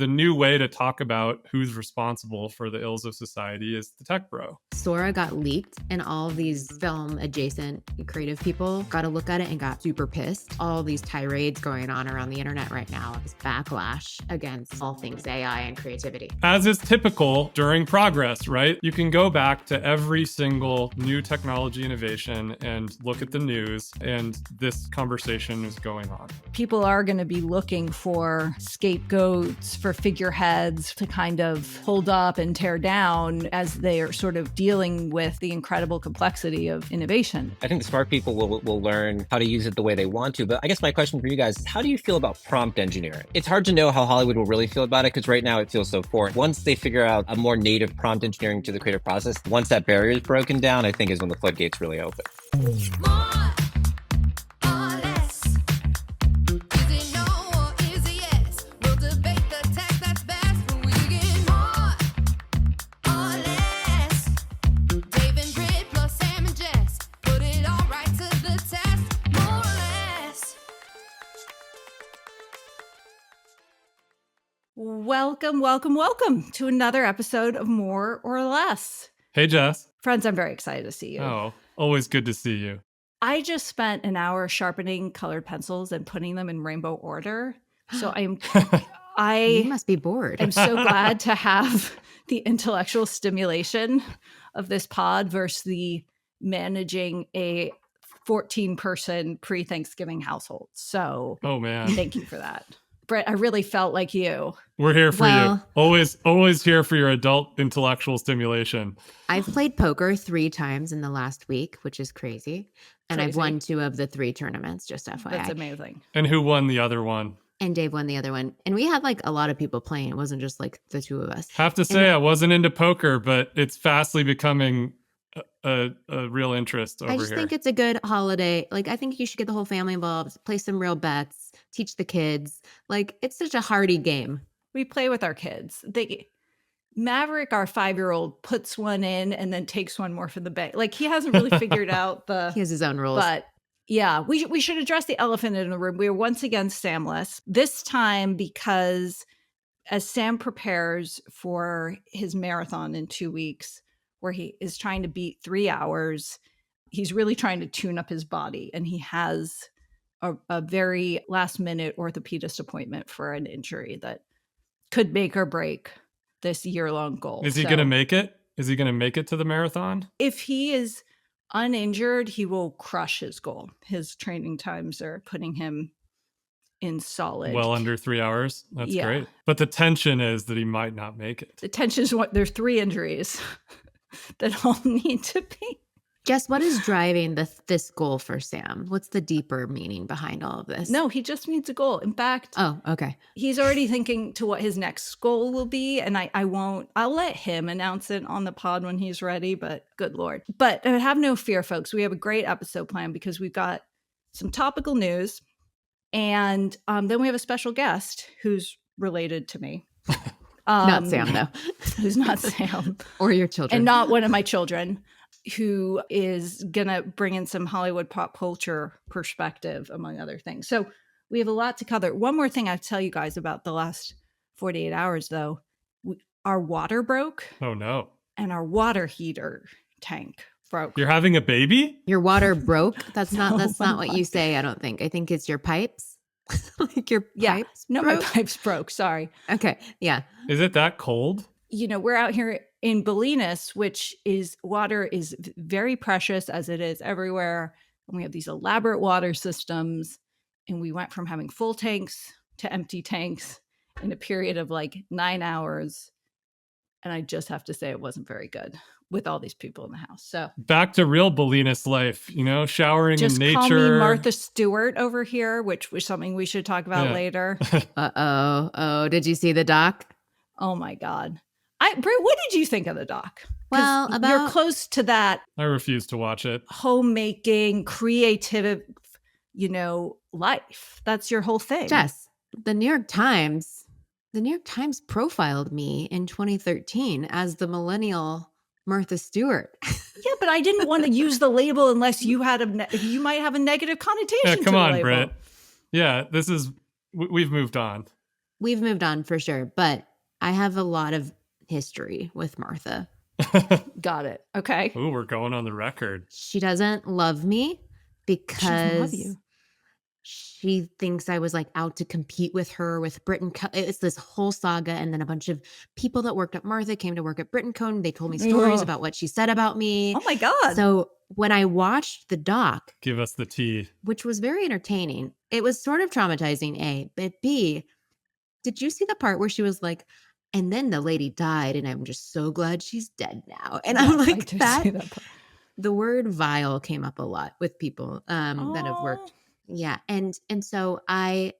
The new way to talk about who's responsible for the ills of society is the tech bro. Sora got leaked, and all of these film adjacent creative people got to look at it and got super pissed. All these tirades going on around the internet right now, this backlash against all things AI and creativity. As is typical during progress, right? You can go back to every single new technology innovation and look at the news, and this conversation is going on. People are going to be looking for scapegoats, for figureheads to kind of hold up and tear down as they are sort of dealing with the incredible complexity of innovation. I think the smart people will learn how to use it the way they want to. But I guess my question for you guys is, how do you feel about prompt engineering? It's hard to know how Hollywood will really feel about it because right now it feels so foreign. Once they figure out a more native prompt engineering to the creative process, once that barrier is broken down, I think is when the floodgates really open. Welcome to another episode of More or Less. Hey, Jess. Friends, I'm very excited to see you. Oh, always good to see you. I just spent an hour sharpening colored pencils and putting them in rainbow order. So You must be bored. I'm so glad to have the intellectual stimulation of this pod versus the managing a 14-person pre-Thanksgiving household. So Oh, man. thank you for that. Brit, I really felt like you. We're here for Well- you. Always here for your adult intellectual stimulation. I've played poker 3 times in the last week, which is crazy. And I've Crazy. won 2 of the 3 tournaments, just FYI. That's amazing. And who won the other one? And Dave won the other one. And we had like a lot of people playing. It wasn't just like the 2 of us. Have to say, I wasn't into poker, but it's fastly becoming a real interest over I just here. think it's a good holiday. Like, I think you should get the whole family involved, play some real bets, teach the kids. Like, it's such a hearty game. We play with our kids. Maverick, our 5-year-old, puts one in and then takes one more for the bank. Like, he hasn't really figured out the... He has his own rules. But yeah, we should address the elephant in the room. We are once again Samless. This time because as Sam prepares for his marathon in 2 weeks, where he is trying to beat 3 hours, he's really trying to tune up his body. And he has a very last-minute orthopedist appointment for an injury that could make or break this year-long goal. Is he going to make it? Is he going to make it to the marathon? If he is uninjured, he will crush his goal. His training times are putting him in solid. Well under 3 hours. That's Yeah. great. But the tension is that he might not make it. The tension is there's 3 injuries that all need to be. Jess, what is driving this goal for Sam? What's the deeper meaning behind all of this? No, he just needs a goal. In fact, Oh, okay. he's already thinking to what his next goal will be. And I'll let him announce it on the pod when he's ready, but good Lord. But have no fear, folks. We have a great episode planned because we've got some topical news. And then we have a special guest who's related to me. Not Sam, though. Who's not Sam. Or your children. And not one of my children, who is going to bring in some Hollywood pop culture perspective, among other things. So we have a lot to cover. One more thing I have to tell you guys about the last 48 hours, though. Our water broke. Oh, no. And our water heater tank broke. You're having a baby? Your water broke? That's not No, not what you say, I don't think. I think it's your pipes. Like your pipes No, broke? my pipes broke. Sorry. Okay, yeah. Is it that cold? You know, we're out here in Bolinas, which is water is very precious as it is everywhere. And we have these elaborate water systems. And we went from having full tanks to empty tanks in a period of like 9 hours. And I just have to say it wasn't very good with all these people in the house. So Back to real Bolinas life, showering just in nature. call me Martha Stewart over here, which was something we should talk about later. Uh-oh. Oh, did you see the doc? Oh my God. Brit, what did you think of the doc? 'Cause Well, you're close to that I refuse to watch it. homemaking, creative, life. That's your whole thing. Jess, the New York Times profiled me in 2013 as the millennial Martha Stewart. Yeah, but I didn't want to use the label unless you had you might have a negative connotation. Yeah, to come the on, label. Brit. Yeah, we've moved on. we've moved on for sure, but I have a lot of history with Martha. Got it. Okay. Ooh, we're going on the record. She doesn't love me She doesn't love because you. she thinks I was like out to compete with her with Brit and Co. It's this whole saga. And then a bunch of people that worked at Martha came to work at Brit and Co. And they told me stories Ugh. about what she said about me. Oh my God. So when I watched the doc, Give us the tea. which was very entertaining, it was sort of traumatizing, A. But B, did you see the part where she was like, and then the lady died, and I'm just so glad she's dead now. And I'm Yes, I like, do that see that part. the word vile came up a lot with people that have Aw. worked. Yeah. And so I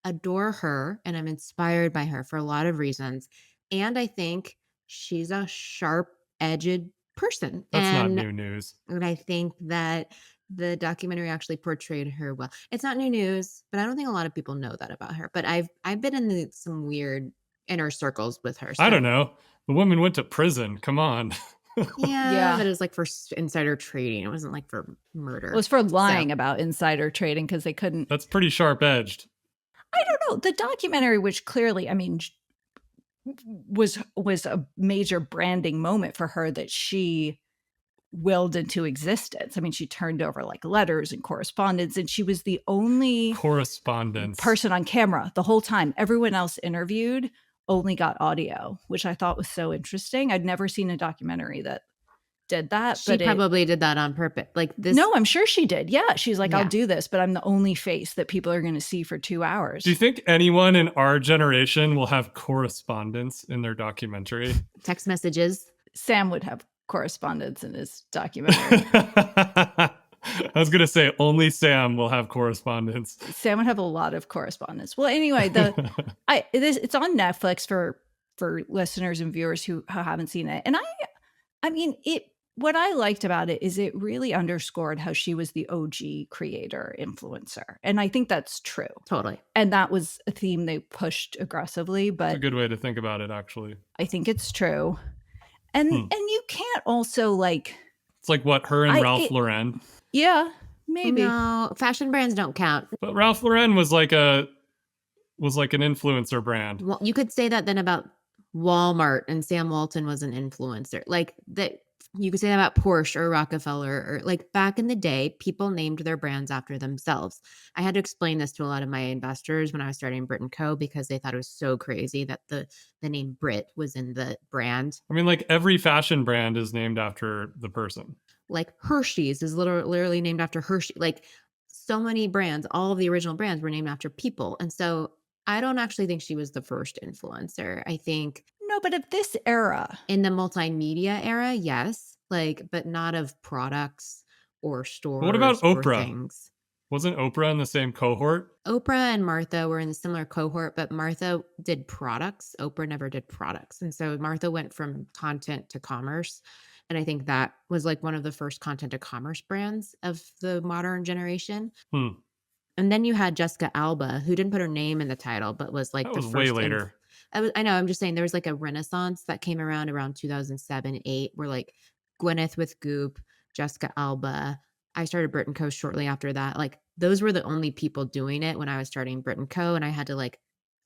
adore her and I'm inspired by her for a lot of reasons. And I think she's a sharp-edged person. That's not and new news. and I think that the documentary actually portrayed her well. It's not new news, but I don't think a lot of people know that about her. But I've been in some weird inner circles with her. I don't so- know. The woman went to prison. Come on. Yeah, but it was like for insider trading. It wasn't like for murder. It was for lying about insider trading because they couldn't. That's pretty sharp edged. I don't know. The documentary, which clearly, I mean, was a major branding moment for her that she willed into existence. I mean, she turned over like letters and correspondence, and she was the only Correspondence. person on camera the whole time. Everyone else interviewed only got audio, which I thought was so interesting. I'd never seen a documentary that did that. She but probably did that on purpose. Like this. No, I'm sure she did. Yeah. She's like, Yeah. I'll do this, but I'm the only face that people are going to see for 2 hours. Do you think anyone in our generation will have correspondence in their documentary? Text messages. Sam would have correspondence in his documentary. I was going to say only Sam will have correspondence. Sam would have a lot of correspondence. Well, anyway, it's on Netflix for listeners and viewers who haven't seen it. And I mean, what I liked about it is it really underscored how she was the OG creator influencer. And I think that's true. Totally. And that was a theme they pushed aggressively, but It's a good way to think about it, actually. I think it's true. And you can't also like, It's like what, her and Ralph Lauren. yeah, maybe. No, fashion brands don't count. But Ralph Lauren was like an influencer brand. Well, you could say that then about Walmart, and Sam Walton was an influencer. Like that, you could say that about Porsche or Rockefeller, or like back in the day, people named their brands after themselves. I had to explain this to a lot of my investors when I was starting Brit & Co. because they thought it was so crazy that the name Brit was in the brand. I mean, like every fashion brand is named after the person. Like Hershey's is literally named after Hershey. Like so many brands, all of the original brands were named after people. And so I don't actually think she was the first influencer. I think No, but of this era. in the multimedia era, yes, like, but not of products or stores. What about or Oprah? Things. Wasn't Oprah in the same cohort? Oprah and Martha were in a similar cohort, but Martha did products. Oprah never did products. And so Martha went from content to commerce. And I think that was like one of the first content to commerce brands of the modern generation. And then you had Jessica Alba, who didn't put her name in the title, but was like That the was first. way later. I know. I'm just saying there was like a renaissance that came around 2007, 8, where like Gwyneth with Goop, Jessica Alba. I started Brit & Co. shortly after that. Like those were the only people doing it when I was starting Brit & Co. And I had to like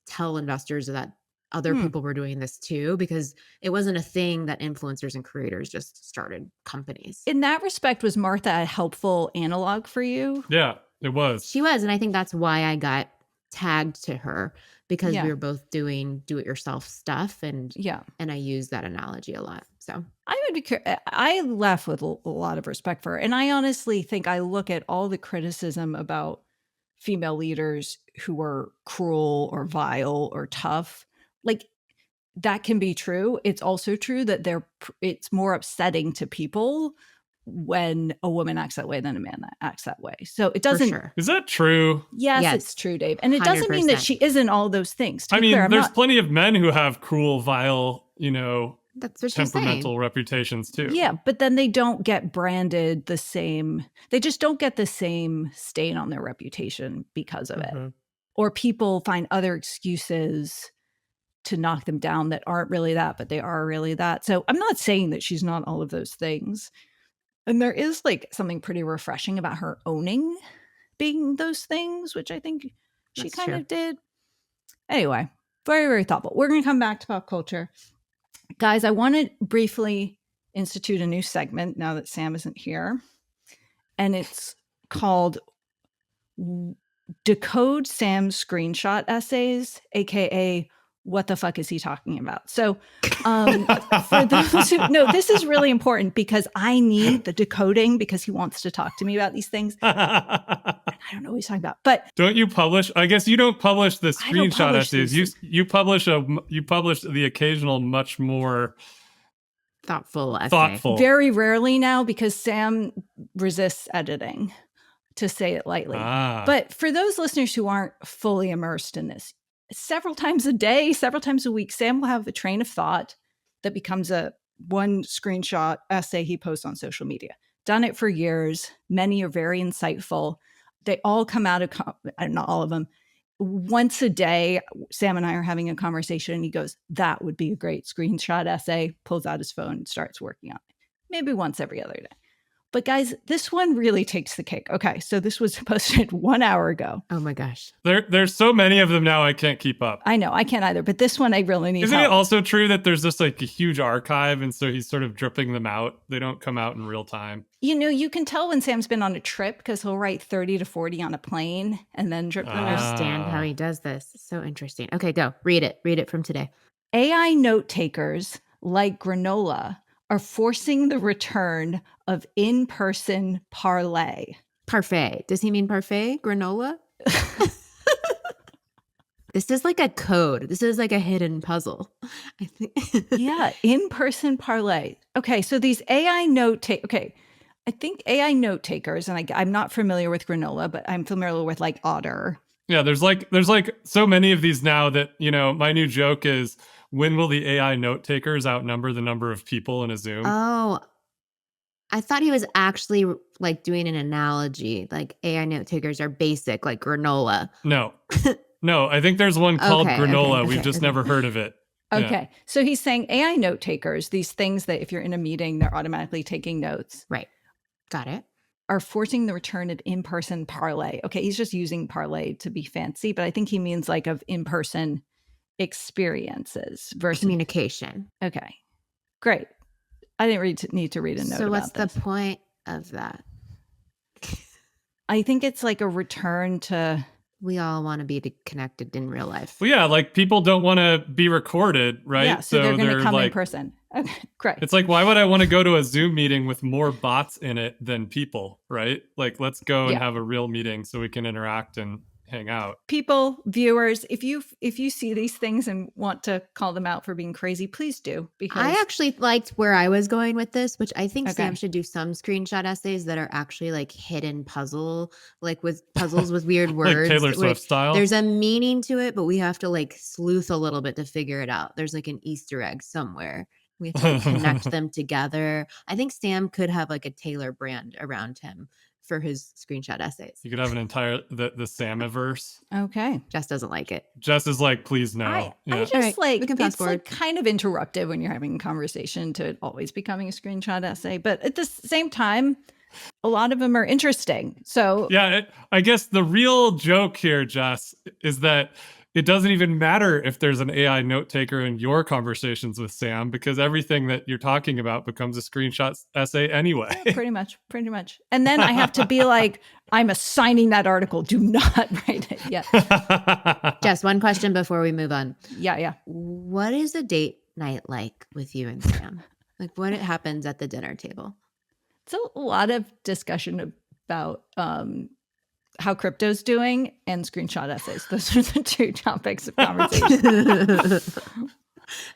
tell investors that other people were doing this too, because it wasn't a thing that influencers and creators just started companies. In that respect, was Martha a helpful analog for you? Yeah, it was. She was. And I think that's why I got tagged to her, because Yeah. we were both doing do-it-yourself stuff. And Yeah. I use that analogy a lot. So I would be I left with a lot of respect for her. And I honestly think I look at all the criticism about female leaders who were cruel or vile or tough. Like that can be true. It's also true that it's more upsetting to people when a woman acts that way than a man that acts that way. So it doesn't. for sure. Is that true? Yes, Yes. it's true, Dave. And it doesn't mean that 100%. she isn't all those things. To I be mean, clear, I'm there's not- plenty of men who have cruel, vile, That's what she's saying. temperamental reputations too. Yeah, but then they don't get branded the same. They just don't get the same stain on their reputation because of it. Or people find other excuses to knock them down that aren't really that, but they are really that. So I'm not saying that she's not all of those things. And there is like something pretty refreshing about her owning being those things, which I think she That's kind true. of did. Anyway, Very, very thoughtful. We're going to come back to pop culture. Guys, I want to briefly institute a new segment now that Sam isn't here. And it's called Decode Sam's Screenshot Essays, aka what the fuck is he talking about? So for those who no, this is really important because I need the decoding because he wants to talk to me about these things. I don't know what he's talking about. But don't you publish? I guess you don't publish the I don't screenshot publish essays. these. You publish the occasional much more Thoughtful essay. thoughtful. Very rarely now because Sam resists editing, to say it lightly. But for those listeners who aren't fully immersed in this, several times a day, several times a week, Sam will have a train of thought that becomes a one screenshot essay he posts on social media. Done it for years. Many are very insightful. They all come out of, not all of them. Once a day, Sam and I are having a conversation and he goes, that would be a great screenshot essay, pulls out his phone and starts working on it. Maybe once every other day. But guys, this one really takes the cake. Okay, so this was posted 1 hour ago. Oh my gosh. There's so many of them now I can't keep up. I know, I can't either, but this one I really need Isn't help. it also true that there's just like a huge archive and so he's sort of dripping them out? They don't come out in real time. You know, you can tell when Sam's been on a trip because he'll write 30 to 40 on a plane and then drip them I out. understand how he does this. So interesting. Okay, go. Read it. Read it from today. AI note takers like granola are forcing the return of in-person parlay. Parfait. Does he mean parfait? Granola? This is like a code. This is like a hidden puzzle. I think. Yeah, in-person parlay. Okay, so these AI I think AI note takers, and I'm not familiar with granola, but I'm familiar with like Otter. Yeah, there's like so many of these now that, you know, my new joke is, when will the AI note takers outnumber the number of people in a Zoom? Oh, I thought he was actually like doing an analogy. Like AI note takers are basic, like granola. No, I think there's one called granola. We've just never heard of it. Okay. Yeah. So he's saying AI note takers, these things that if you're in a meeting, they're automatically taking notes. Right. Got it. Are forcing the return of in-person parlay. Okay, he's just using parlay to be fancy, but I think he means like of in-person experiences versus communication. Okay, great. I didn't need to read a note. So what's about the point of that? I think it's like a return to. We all want to be connected in real life. Well, yeah, like people don't want to be recorded, right? Yeah, so they're going to come in person. Okay, great. It's like, why would I want to go to a Zoom meeting with more bots in it than people, right? Like, let's go and have a real meeting so we can interact and hang out. People, viewers, if you see these things and want to call them out for being crazy, please do. Because I actually liked where I was going with this, which I think Sam should do some screenshot essays that are actually like hidden puzzle, like with puzzles with weird words. Like Taylor Swift style. There's a meaning to it, but we have to like sleuth a little bit to figure it out. There's like an Easter egg somewhere. We have to like, connect them together. I think Sam could have like a Taylor brand around him for his screenshot essays. You could have an entire the Samiverse. Okay. Jess doesn't like it. Jess is like, please no. I just right, like we can fast it's forward. like kind of interruptive when you're having a conversation to it always becoming a screenshot essay, but at the same time, a lot of them are interesting. So yeah, I guess the real joke here, Jess, is that it doesn't even matter if there's an AI note taker in your conversations with Sam, because everything that you're talking about becomes a screenshot essay anyway. Yeah, pretty much. And then I have to be like, I'm assigning that article. Do not write it yet. Jess, one question before we move on. Yeah. What is a date night like with you and Sam? Like what happens at the dinner table? It's a lot of discussion about how crypto's doing and screenshot essays. Those are the two topics of conversation.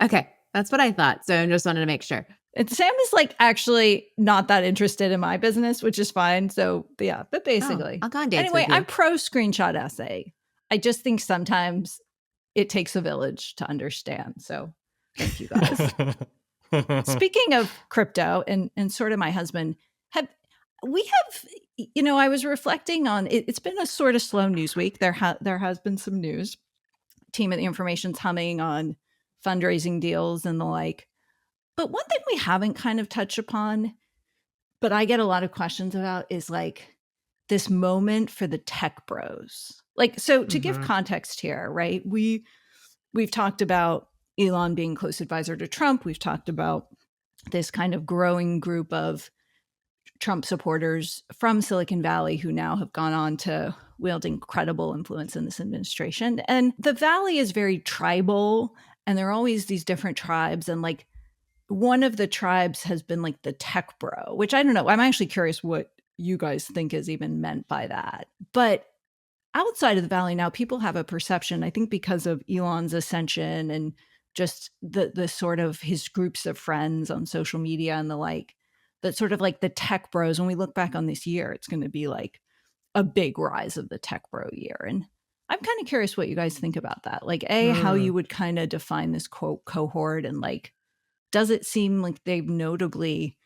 Okay, that's what I thought. So I just wanted to make sure. And Sam is like actually not that interested in my business, which is fine. So yeah, but basically. I'll go on dates anyway, with you. I'm pro screenshot essay. I just think sometimes it takes a village to understand. So thank you guys. Speaking of crypto and sort of my husband, I was reflecting on it. It's been a sort of slow news week. There has been some news. Team of the Information's humming on fundraising deals and the like. But one thing we haven't kind of touched upon, but I get a lot of questions about is like this moment for the tech bros. Like, so to give context here, right? we've talked about Elon being close advisor to Trump. We've talked about this kind of growing group of Trump supporters from Silicon Valley who now have gone on to wield incredible influence in this administration. And the Valley is very tribal, and there are always these different tribes. And like one of the tribes has been like the tech bro, which I don't know. I'm actually curious what you guys think is even meant by that. But outside of the Valley now, people have a perception, I think because of Elon's ascension and just the sort of his groups of friends on social media and the like, that sort of like the tech bros, when we look back on this year, it's going to be like a big rise of the tech bro year. And I'm kind of curious what you guys think about that. Like, how you would kind of define this quote cohort, and like, does it seem like they've notably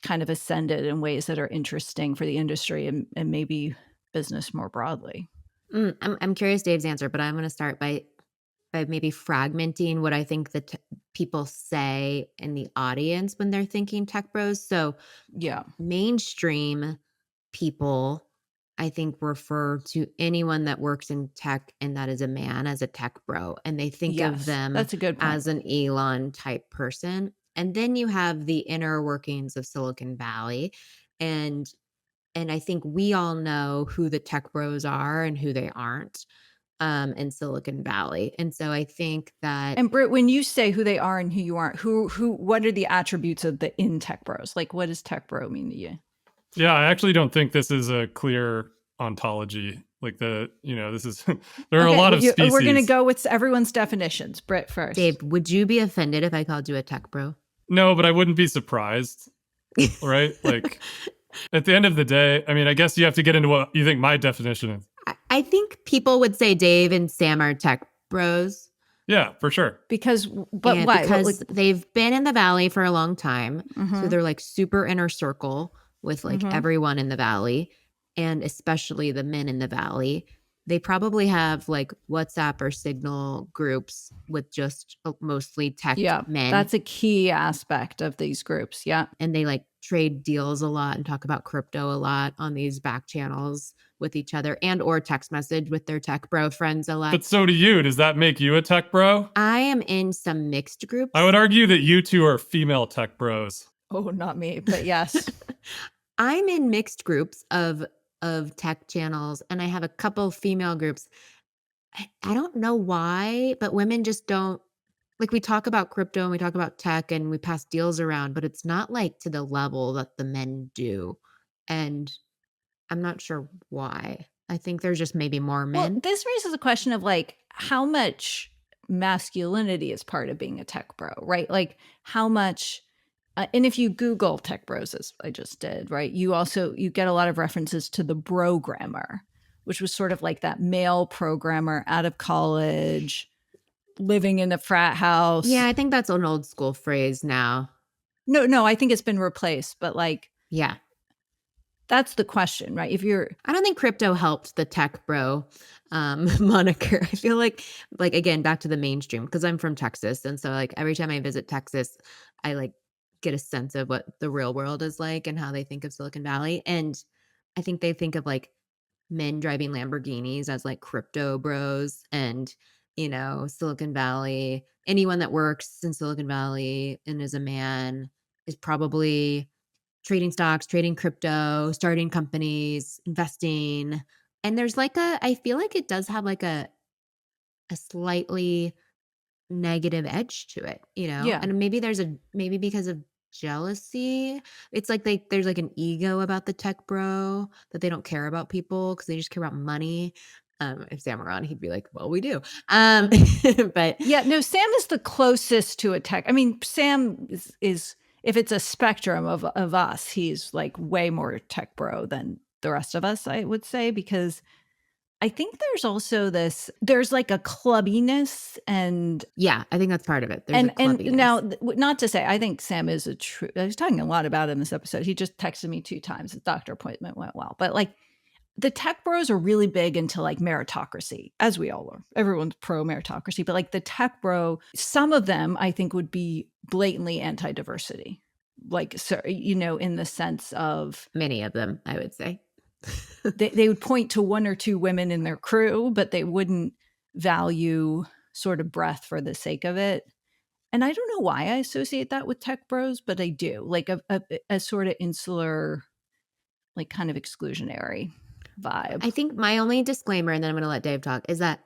kind of ascended in ways that are interesting for the industry and maybe business more broadly? I'm curious Dave's answer, but I'm going to start by maybe fragmenting what I think that people say in the audience when they're thinking tech bros. So yeah, mainstream people, I think, refer to anyone that works in tech and that is a man as a tech bro. And they think of them that's a good point. as an Elon type person. And then you have the inner workings of Silicon Valley. And I think we all know who the tech bros are and who they aren't in Silicon Valley. And so I think that... And Brit, when you say who they are and who you aren't, what are the attributes of the in tech bros? Like, what does tech bro mean to you? Yeah, I actually don't think this is a clear ontology. Like this is, there are a lot of species. We're going to go with everyone's definitions. Brit first. Dave, would you be offended if I called you a tech bro? No, but I wouldn't be surprised, right? Like, at the end of the day, I mean, I guess you have to get into what you think my definition is. I think people would say Dave and Sam are tech bros. Yeah, for sure. But why? Because they've been in the Valley for a long time. So they're like super inner circle with like everyone in the Valley, and especially the men in the Valley. They probably have like WhatsApp or Signal groups with just mostly tech men. That's a key aspect of these groups. Yeah. And they like trade deals a lot and talk about crypto a lot on these back channels with each other, and or text message with their tech bro friends a lot. But so do you. Does that make you a tech bro? I am in some mixed groups. I would argue that you two are female tech bros. Oh, not me, but yes. I'm in mixed groups of tech channels, and I have a couple female groups. I don't know why, but women just don't, like, we talk about crypto and we talk about tech and we pass deals around, but it's not like to the level that the men do. And I'm not sure why. I think there's just maybe more men. Well, this raises a question of like how much masculinity is part of being a tech bro, right? Like how much, and if you Google tech bros, as I just did, right, you get a lot of references to the programmer, which was sort of like that male programmer out of college, living in a frat house. Yeah, I think that's an old school phrase now. No, I think it's been replaced, but like, yeah. That's the question, right? I don't think crypto helped the tech bro moniker. I feel like again, back to the mainstream, because I'm from Texas. And so like every time I visit Texas, I like get a sense of what the real world is like and how they think of Silicon Valley. And I think they think of like men driving Lamborghinis as like crypto bros, and, Silicon Valley, anyone that works in Silicon Valley and is a man is probably trading stocks, trading crypto, starting companies, investing. And there's like I feel like it does have like a slightly negative edge to it, Yeah. And maybe because of jealousy. It's like there's like an ego about the tech bro, that they don't care about people because they just care about money. If Sam were on, he'd be like, well, we do. But yeah, no, Sam is the closest to a tech. I mean, Sam is if it's a spectrum of us, he's like way more tech bro than the rest of us, I would say, because I think there's also there's like a clubbiness, and yeah, I think that's part of it. There's and now, not to say, I think Sam is I was talking a lot about it in this episode. He just texted me 2 times. His doctor appointment went well, but like the tech bros are really big into like meritocracy, as we all are. Everyone's pro meritocracy, but like the tech bro, some of them I think would be blatantly anti-diversity, like, so, in the sense of many of them, I would say. they would point to 1 or 2 women in their crew, but they wouldn't value sort of breath for the sake of it. And I don't know why I associate that with tech bros, but I do, like a sort of insular, like kind of exclusionary vibe. I think my only disclaimer, and then I'm going to let Dave talk, is that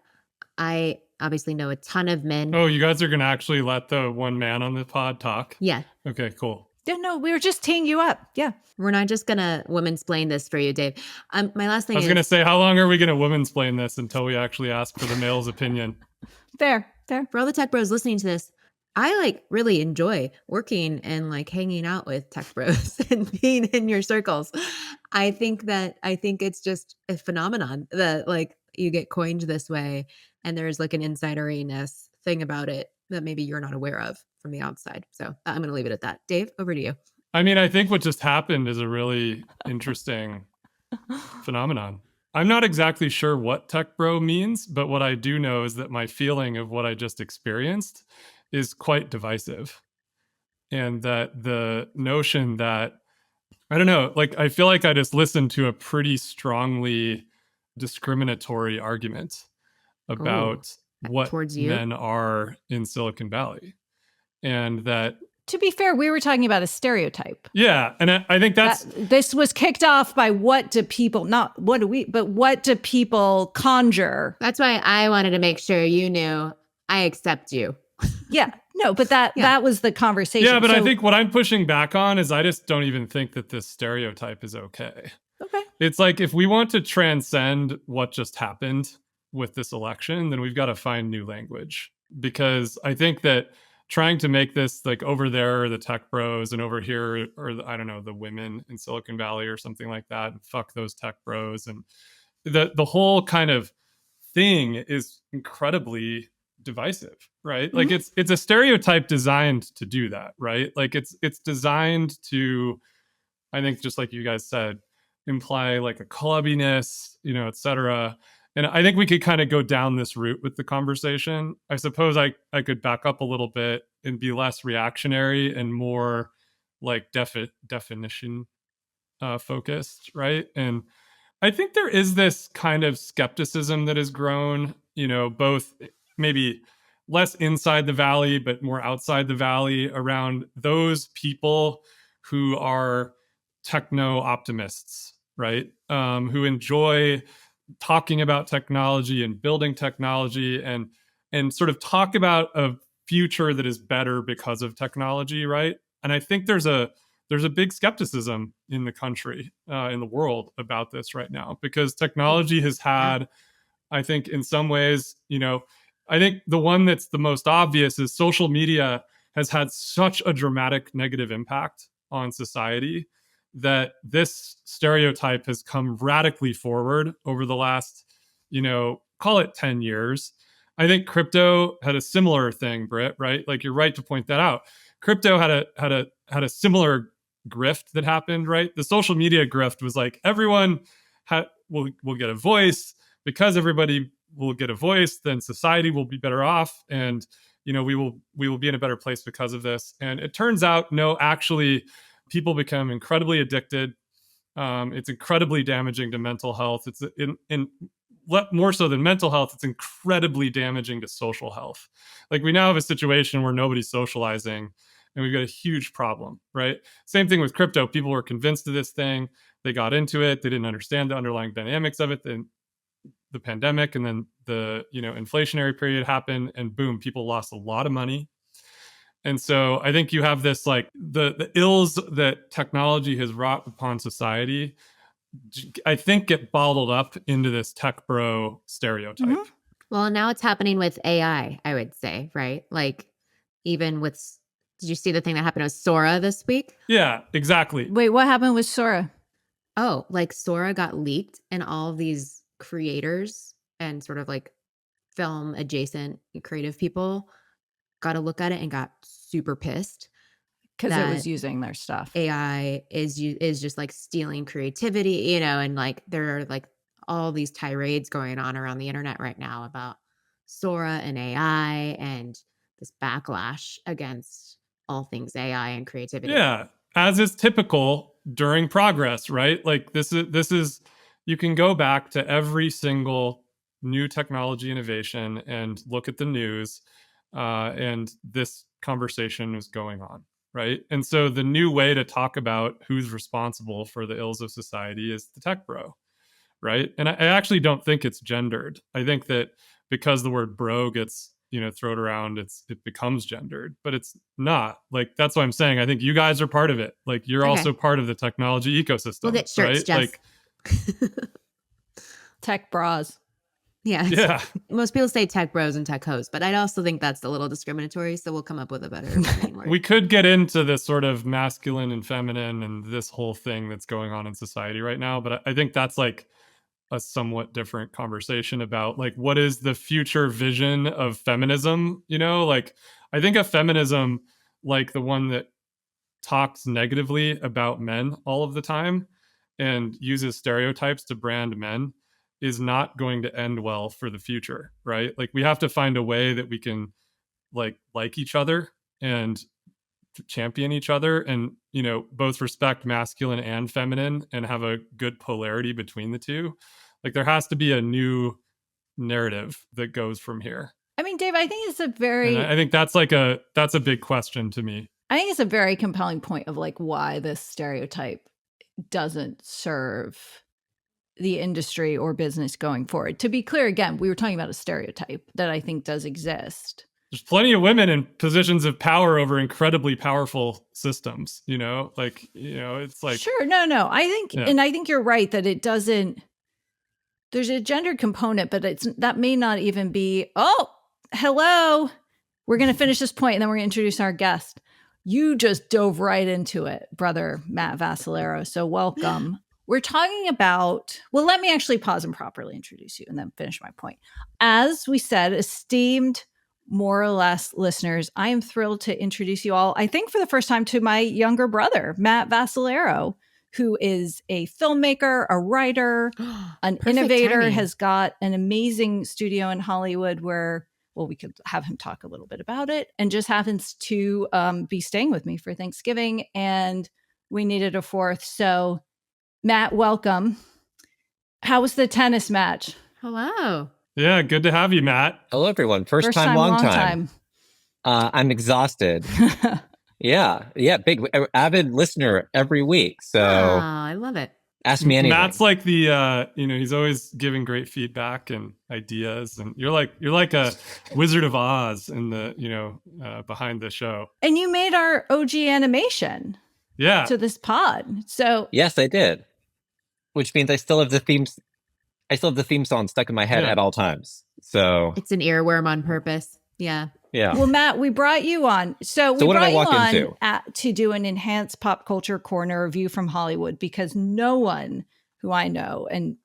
I obviously know a ton of men. Oh, you guys are going to actually let the one man on the pod talk? Yeah. Okay, cool. Yeah, no, we were just teeing you up. Yeah. We're not just going to woman-splain this for you, Dave. My last thing I was going to say, how long are we going to woman-splain this until we actually ask for the male's opinion? Fair. For all the tech bros listening to this, I like really enjoy working and like hanging out with tech bros and being in your circles. I think it's just a phenomenon that like you get coined this way and there's like an insideriness thing about it that maybe you're not aware of from the outside. So I'm going to leave it at that. Dave, over to you. I mean, I think what just happened is a really interesting phenomenon. I'm not exactly sure what tech bro means, but what I do know is that my feeling of what I just experienced is quite divisive. And that the notion that, I don't know, like I feel like I just listened to a pretty strongly discriminatory argument about what men are in Silicon Valley. And that, to be fair, we were talking about a stereotype. Yeah. And I think this was kicked off by what do people conjure? That's why I wanted to make sure you knew I accept you. Yeah. No, but that was the conversation. Yeah, but I think what I'm pushing back on is I just don't even think that this stereotype is okay. Okay. It's like if we want to transcend what just happened with this election, then we've got to find new language. Because I think that trying to make this like over there are the tech bros and over here or I don't know, the women in Silicon Valley or something like that, and fuck those tech bros, and the whole kind of thing is incredibly divisive, right? Mm-hmm. Like it's a stereotype designed to do that, right? Like it's designed to, I think, just like you guys said, imply like a clubbiness, et cetera. And I think we could kind of go down this route with the conversation. I suppose I could back up a little bit and be less reactionary and more like definition focused, right? And I think there is this kind of skepticism that has grown, both maybe less inside the valley, but more outside the valley around those people who are techno optimists, right? Who enjoy talking about technology and building technology and sort of talk about a future that is better because of technology, right? And I think there's a big skepticism in the country, in the world about this right now, because technology has had, I think in some ways, I think the one that's the most obvious is social media has had such a dramatic negative impact on society that this stereotype has come radically forward over the last, call it 10 years. I think crypto had a similar thing, Brit, right? Like you're right to point that out. Crypto had a similar grift that happened, right? The social media grift was like everyone will get a voice. Because everybody will get a voice, then society will be better off, and we will be in a better place because of this. And it turns out, no, actually, people become incredibly addicted. It's incredibly damaging to mental health. It's more so than mental health, it's incredibly damaging to social health. Like we now have a situation where nobody's socializing and we've got a huge problem, right? Same thing with crypto. People were convinced of this thing. They got into it. They didn't understand the underlying dynamics of it. Then the pandemic and then the inflationary period happened and boom, people lost a lot of money. And so I think you have this like the ills that technology has wrought upon society, I think get bottled up into this tech bro stereotype. Mm-hmm. Well, now it's happening with AI, I would say, right? Like even with, did you see the thing that happened with Sora this week? Yeah, exactly. Wait, what happened with Sora? Oh, like Sora got leaked and all of these creators and sort of like film adjacent creative people got a look at it and got super pissed because it was using their stuff. AI is just like stealing creativity, and like there are like all these tirades going on around the internet right now about Sora and AI and this backlash against all things AI and creativity. Yeah, as is typical during progress, right? Like this is you can go back to every single new technology innovation and look at the news, and this conversation is going on, right? And so the new way to talk about who's responsible for the ills of society is the tech bro, right? And I actually don't think it's gendered. I think that because the word bro gets thrown around, it becomes gendered, but it's not. Like, that's what I'm saying. I think you guys are part of it. Like, you're also part of the technology ecosystem. We'll get shirts, right? Jess. Like, Tech bras. Yeah. Most people say tech bros and tech hoes, but I also think that's a little discriminatory. So we'll come up with a better word. We could get into this sort of masculine and feminine and this whole thing that's going on in society right now. But I think that's like a somewhat different conversation about like, what is the future vision of feminism? Like, I think a feminism like the one that talks negatively about men all of the time and uses stereotypes to brand men is not going to end well for the future, right? Like, we have to find a way that we can like each other and champion each other and both respect masculine and feminine and have a good polarity between the two. Like, there has to be a new narrative that goes from here. I mean, Dave, I think it's a very and I think that's a big question to me. I think it's a very compelling point of like why this stereotype doesn't serve the industry or business going forward. To be clear, again, we were talking about a stereotype that I think does exist. There's plenty of women in positions of power over incredibly powerful systems, it's like, sure. No. I think, and I think you're right that it doesn't, there's a gender component, but that may not even be, oh, hello, we're going to finish this point and then we're going to introduce our guest. You just dove right into it, brother Matt Vascellaro. So welcome. We're talking about, well, let me actually pause and properly introduce you and then finish my point. As we said, esteemed more or less listeners, I am thrilled to introduce you all, I think for the first time, to my younger brother, Matt Vascellaro, who is a filmmaker, a writer, an innovator, timing. has got an amazing studio in Hollywood where, well, we could have him talk a little bit about it, and just happens to be staying with me for Thanksgiving, and we needed a fourth. So Matt, welcome. How was the tennis match? Hello. Yeah, good to have you, Matt. Hello, everyone. First time, long time. I'm exhausted. Yeah, big avid listener every week. So I love it. Ask me anything. Matt's like the he's always giving great feedback and ideas, and you're like a Wizard of Oz in the behind the show. And you made our OG animation. Yeah. To this pod. So yes, I did. Which means I still have the themes. I still have the theme song stuck in my head at all times. So it's an earworm on purpose. Yeah. Yeah. Well, Matt, we brought you on. So we what brought did I you walk on into? To do an enhanced pop culture corner view from Hollywood, because no one who I know, and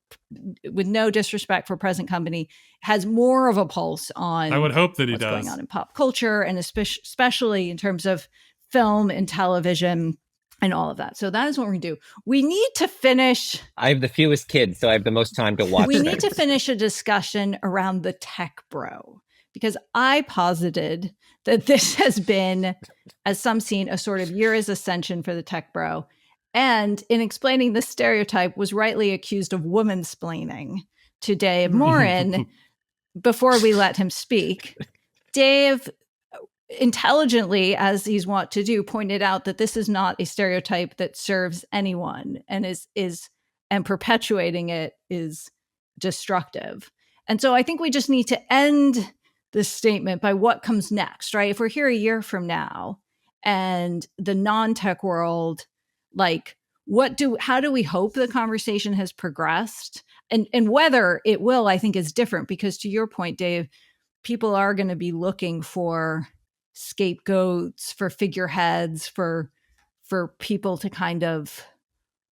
with no disrespect for present company, has more of a pulse on. I would hope that he what's does. Going on in pop culture, and especially in terms of film and television and all of that. So that is what we're going to do. We need to finish. I have the fewest kids, so I have the most time to watch. We need to finish a discussion around the tech bro, because I posited that this has been, as some seen, a sort of year's ascension for the tech bro. And in explaining this stereotype, was rightly accused of womansplaining to Dave Morin before we let him speak. Dave, intelligently, as he's wont to do, pointed out that this is not a stereotype that serves anyone, and is perpetuating it is destructive. And so I think we just need to end this statement by what comes next, right? If we're here a year from now and the non-tech world, like, how do we hope the conversation has progressed? And whether it will, I think, is different, because to your point, Dave, people are going to be looking for scapegoats, for figureheads, for people to kind of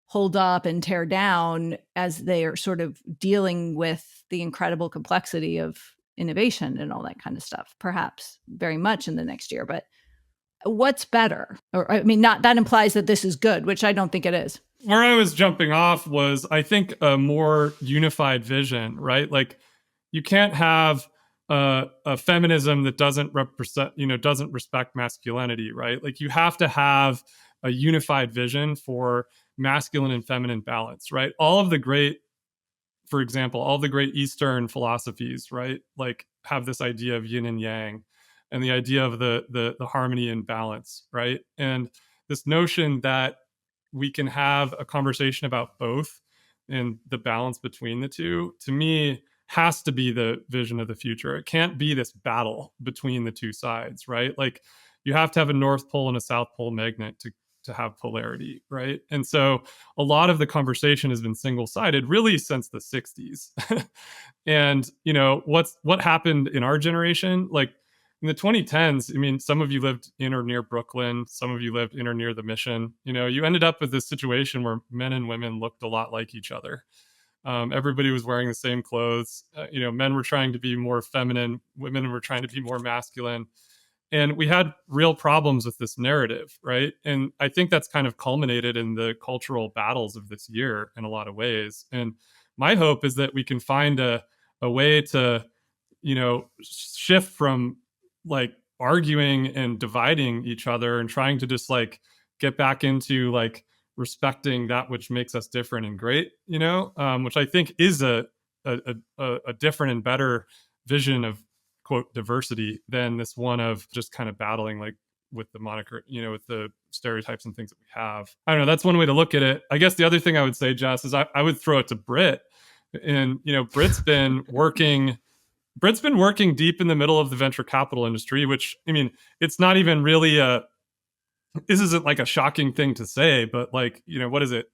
hold up and tear down as they are sort of dealing with the incredible complexity of innovation and all that kind of stuff, perhaps very much in the next year. But what's better? Or, I mean, not that implies that this is good, which I don't think it is. Where I was jumping off was, I think, a more unified vision, right? Like, you can't have a feminism that doesn't respect masculinity, right? Like, you have to have a unified vision for masculine and feminine balance, right? All of the great for example, all the great Eastern philosophies, right? Like have this idea of yin and yang and the idea of the harmony and balance, right? And this notion that we can have a conversation about both and the balance between the two, to me, has to be the vision of the future. It can't be this battle between the two sides, right? Like you have to have a North Pole and a South Pole magnet to have polarity, right? And so a lot of the conversation has been single-sided really since the 60s. And what happened in our generation, like in the 2010s, I mean, some of you lived in or near Brooklyn, some of you lived in or near the Mission. You ended up with this situation where men and women looked a lot like each other. Everybody was wearing the same clothes. Men were trying to be more feminine, women were trying to be more masculine. And we had real problems with this narrative, right? And I think that's kind of culminated in the cultural battles of this year in a lot of ways. And my hope is that we can find a way to, shift from like arguing and dividing each other and trying to just like get back into like respecting that which makes us different and great, which I think is a different and better vision of quote diversity than this one of just kind of battling like with the moniker, with the stereotypes and things that we have. I don't know. That's one way to look at it. I guess the other thing I would say, Jess, is I would throw it to Brit. And, Brit's been working deep in the middle of the venture capital industry, which, I mean, it's not even really this isn't like a shocking thing to say, but like, what is it?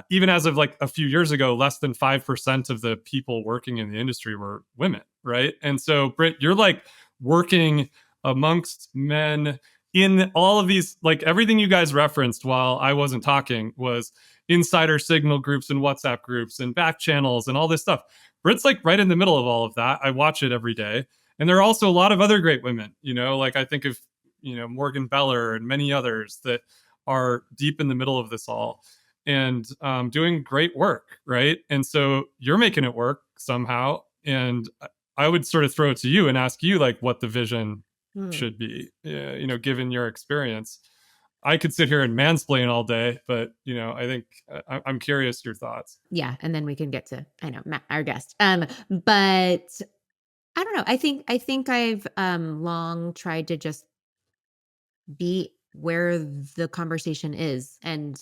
Even as of like a few years ago, less than 5% of the people working in the industry were women, right? And so, Brit, you're like working amongst men in all of these, like everything you guys referenced while I wasn't talking was insider signal groups and WhatsApp groups and back channels and all this stuff. Brit's like right in the middle of all of that. I watch it every day. And there are also a lot of other great women, like I think of, Morgan Beller and many others that are deep in the middle of this all and doing great work, right? And so you're making it work somehow. And I would sort of throw it to you and ask you like what the vision should be, given your experience. I could sit here and mansplain all day, but I think I'm curious your thoughts. Yeah, and then we can get to Matt, our guest. But I don't know. I think I've long tried to just be where the conversation is, and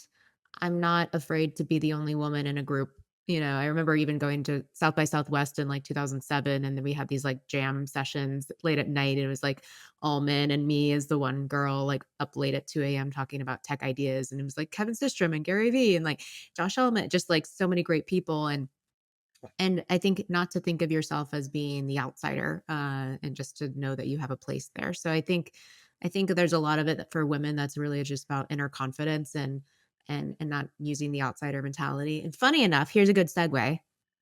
I'm not afraid to be the only woman in a group. I remember even going to South by Southwest in like 2007, and then we had these like jam sessions late at night. It was like all men and me as the one girl, like up late at 2 a.m. talking about tech ideas. And it was like Kevin Systrom and Gary Vee and like Josh Element, just like so many great people. And I think not to think of yourself as being the outsider, and just to know that you have a place there. So I think there's a lot of it for women that's really just about inner confidence and not using the outsider mentality. And funny enough, here's a good segue.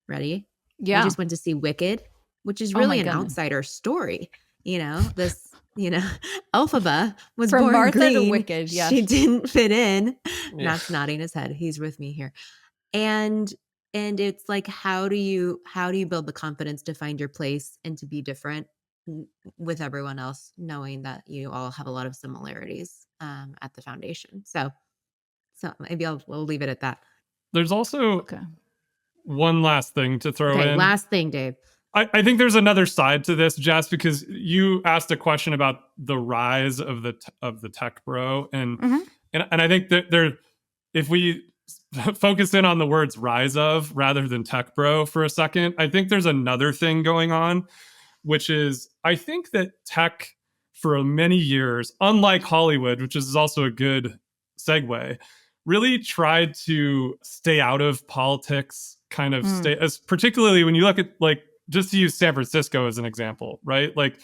Ready? Yeah. I just went to see Wicked, which is really an outsider story. This, Elphaba was From born Martha green. to Wicked, yes. She didn't fit in. Yeah. Matt's nodding his head. He's with me here. And it's like, how do you build the confidence to find your place and to be different with everyone else, knowing that you all have a lot of similarities at the foundation. So maybe we'll leave it at that. There's also one last thing to throw in. Last thing, Dave. I think there's another side to this, Jess, because you asked a question about the rise of the tech bro, and I think that if we focus in on the words rise of rather than tech bro for a second, I think there's another thing going on, which is I think that tech for many years, unlike Hollywood, which is also a good segue, really tried to stay out of politics, kind of stay, as particularly when you look at like, just to use San Francisco as an example, right? Like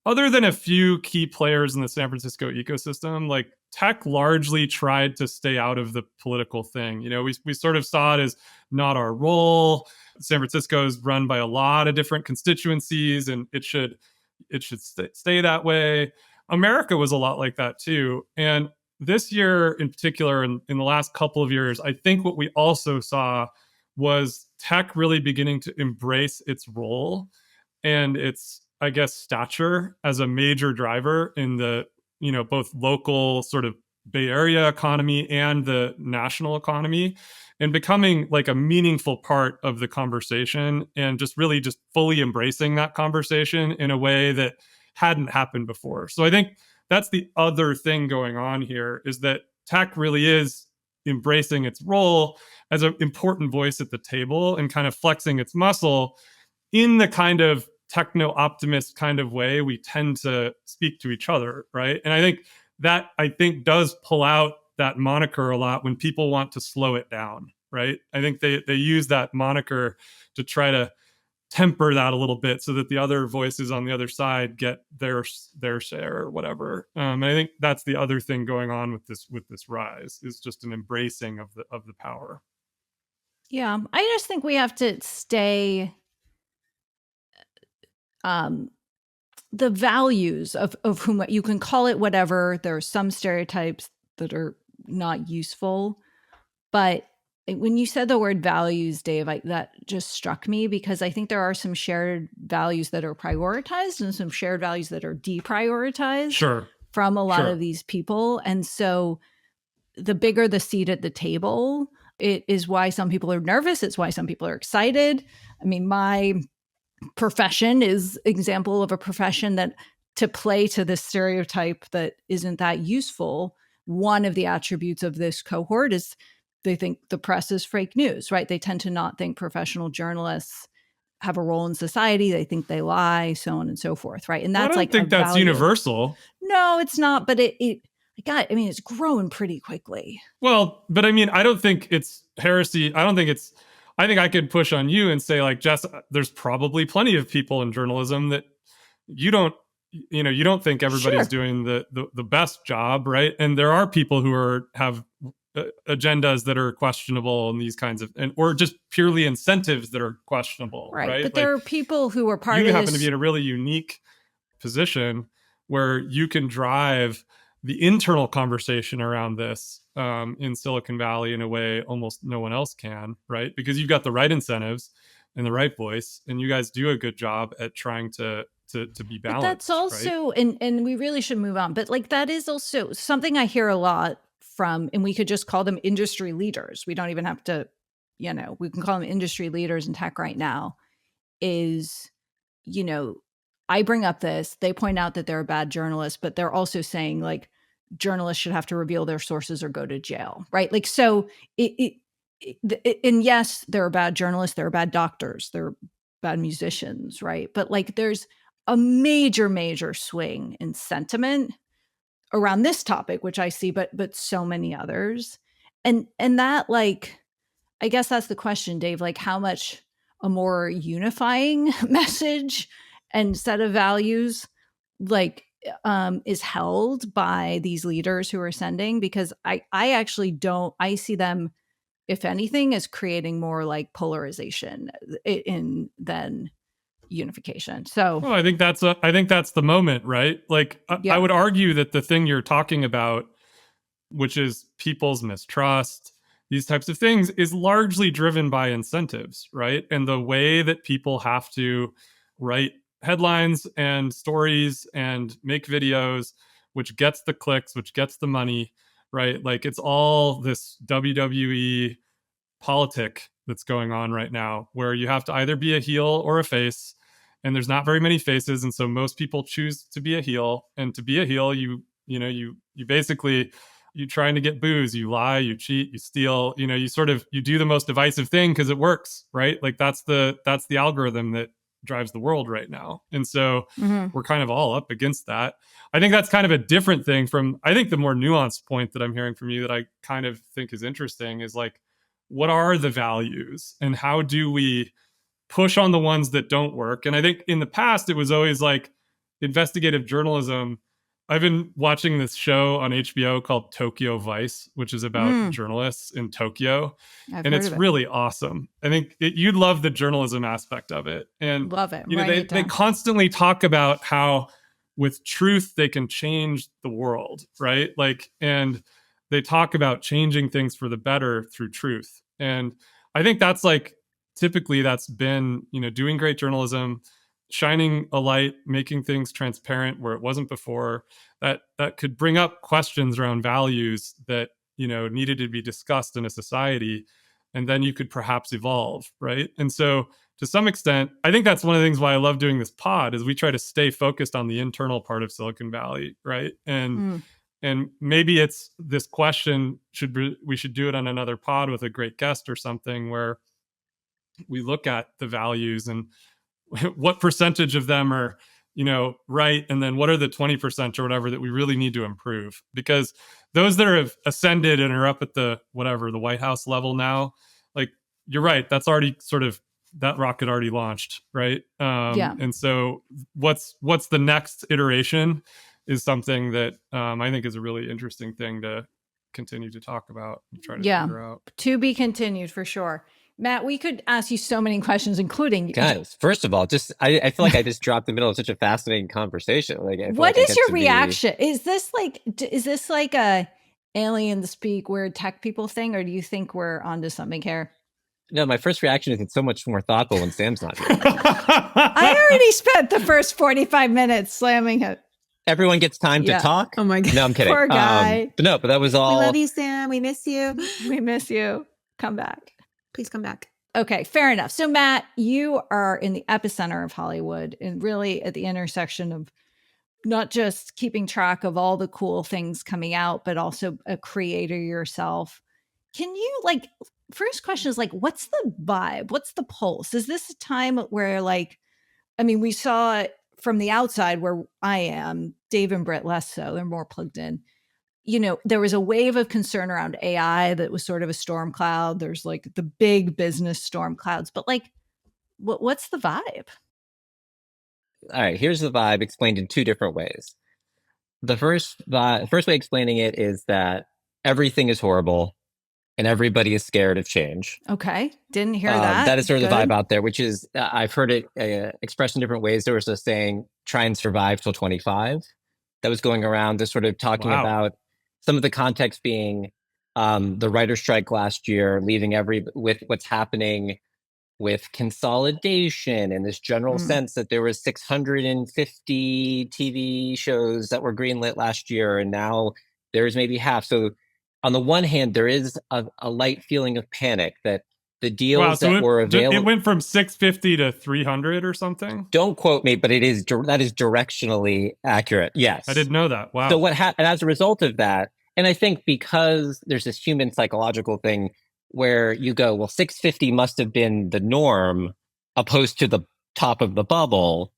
other than a few key players in the San Francisco ecosystem, like tech largely tried to stay out of the political thing. We sort of saw it as not our role. San Francisco is run by a lot of different constituencies, and it should stay that way. America was a lot like that too. And this year in particular, in the last couple of years, I think what we also saw was tech really beginning to embrace its role and its, I guess, stature as a major driver in the, both local sort of Bay Area economy and the national economy, and becoming like a meaningful part of the conversation, and just really just fully embracing that conversation in a way that hadn't happened before. So I think that's the other thing going on here, is that tech really is embracing its role as an important voice at the table and kind of flexing its muscle in the kind of techno optimist kind of way we tend to speak to each other, right? And I think does pull out that moniker a lot when people want to slow it down, right? I think they use that moniker to try to temper that a little bit so that the other voices on the other side get their share or whatever. And I think that's the other thing going on with this rise, is just an embracing of the power. Yeah, I just think we have to stay the values of whom you can call it whatever. There are some stereotypes that are not useful, but when you said the word values, Dave, that just struck me, because I think there are some shared values that are prioritized and some shared values that are deprioritized from a lot of these people. And so the bigger the seat at the table, it is why some people are nervous. It's why some people are excited. I mean, my profession is example of a profession that, to play to this stereotype that isn't that useful, one of the attributes of this cohort is they think the press is fake news, right? They tend to not think professional journalists have a role in society. They think they lie, so on and so forth, right? And that's I don't think that's universal. No, it's not, but it's growing pretty quickly. Well, but I mean, I don't think it's heresy. I think I could push on you and say, like, Jess, there's probably plenty of people in journalism that you don't think everybody's doing the best job, right? And there are people who have agendas that are questionable and these kinds of, or just purely incentives that are questionable, right? But there are people who are part of this. You happen to be in a really unique position where you can drive the internal conversation around this in Silicon Valley in a way almost no one else can, right? Because you've got the right incentives and the right voice, and you guys do a good job at trying to be balanced. But that's also, right? and we really should move on. But like, that is also something I hear a lot from, and we could just call them industry leaders. We don't even have to, we can call them industry leaders in tech right now, is, I bring up this, they point out that they're a bad journalist, but they're also saying, like, journalists should have to reveal their sources or go to jail, right? Like, so and yes, there are bad journalists, there are bad doctors, there are bad musicians, right? But like, there's a major swing in sentiment around this topic, which I see, but so many others. And that, like, I guess that's the question, Dave, like, how much a more unifying message and set of values, like, is held by these leaders who are sending, because I actually don't, I see them, if anything, as creating more like polarization than unification. So I think that's the moment, right? Like, I would argue that the thing you're talking about, which is people's mistrust, these types of things, is largely driven by incentives, right? And the way that people have to write headlines and stories and make videos, which gets the clicks, which gets the money, right? Like, it's all this WWE politic that's going on right now, where you have to either be a heel or a face, and there's not very many faces, and so most people choose to be a heel. And to be a heel, you basically, you trying to get booze, you lie, you cheat, you steal, you do the most divisive thing because it works, right? Like, that's the algorithm that drives the world right now. And so we're kind of all up against that. I think that's kind of a different thing from, I think the more nuanced point that I'm hearing from you that I kind of think is interesting is, like, what are the values and how do we push on the ones that don't work? And I think in the past, it was always like investigative journalism. I've been watching this show on HBO called Tokyo Vice, which is about journalists in Tokyo. And it's really awesome. I think you'd love the journalism aspect of it. And love it. They constantly talk about how with truth, they can change the world, right? Like, and they talk about changing things for the better through truth. And I think that's, like, typically that's been, doing great journalism shining a light, making things transparent where it wasn't before, that could bring up questions around values that, needed to be discussed in a society, and then you could perhaps evolve, right? And so to some extent, I think that's one of the things why I love doing this pod, is we try to stay focused on the internal part of Silicon Valley, right? And maybe it's this question, we should do it on another pod with a great guest or something, where we look at the values and what percentage of them are, right, and then what are the 20% or whatever that we really need to improve, because those that have ascended and are up at the White House level now, like, you're right, that's already sort of, that rocket already launched, right? And so what's the next iteration is something that I think is a really interesting thing to continue to talk about and try to figure out. To be continued for sure. Matt, we could ask you so many questions, including... Guys, first of all, I feel like I just dropped in the middle of such a fascinating conversation. What is your reaction? Is this like a alien speak weird tech people thing, or do you think we're onto something here? No, my first reaction is it's so much more thoughtful when Sam's not here. I already spent the first 45 minutes slamming it. Everyone gets time to talk. Oh my God. No, I'm kidding. Poor guy. But that was all. We love you, Sam. We miss you. We miss you. Come back. Please come back. Okay, fair enough. So Matt, you are in the epicenter of Hollywood and really at the intersection of not just keeping track of all the cool things coming out, but also a creator yourself. Can you, first question is what's the vibe? What's the pulse? Is this a time where we saw it from the outside where I am, Dave and Brit less so, they're more plugged in. There was a wave of concern around AI that was sort of a storm cloud. There's the big business storm clouds, but what's the vibe? All right, here's the vibe explained in two different ways. The first way explaining it is that everything is horrible and everybody is scared of change. Okay, didn't hear that. That is sort of the vibe out there, which is, I've heard it expressed in different ways. There was a saying, try and survive till 25. That was going around, just sort of talking about some of the context being the writer's strike last year, leaving with what's happening with consolidation and this general sense that there was 650 TV shows that were greenlit last year, and now there's maybe half. So on the one hand, there is a light feeling of panic that the deals that were available... It went from 650 to 300 or something? Don't quote me, but that is directionally accurate. Yes. I didn't know that. Wow. So what happened as a result of that, and I think because there's this human psychological thing where you go, well, 650 must have been the norm opposed to the top of the bubble.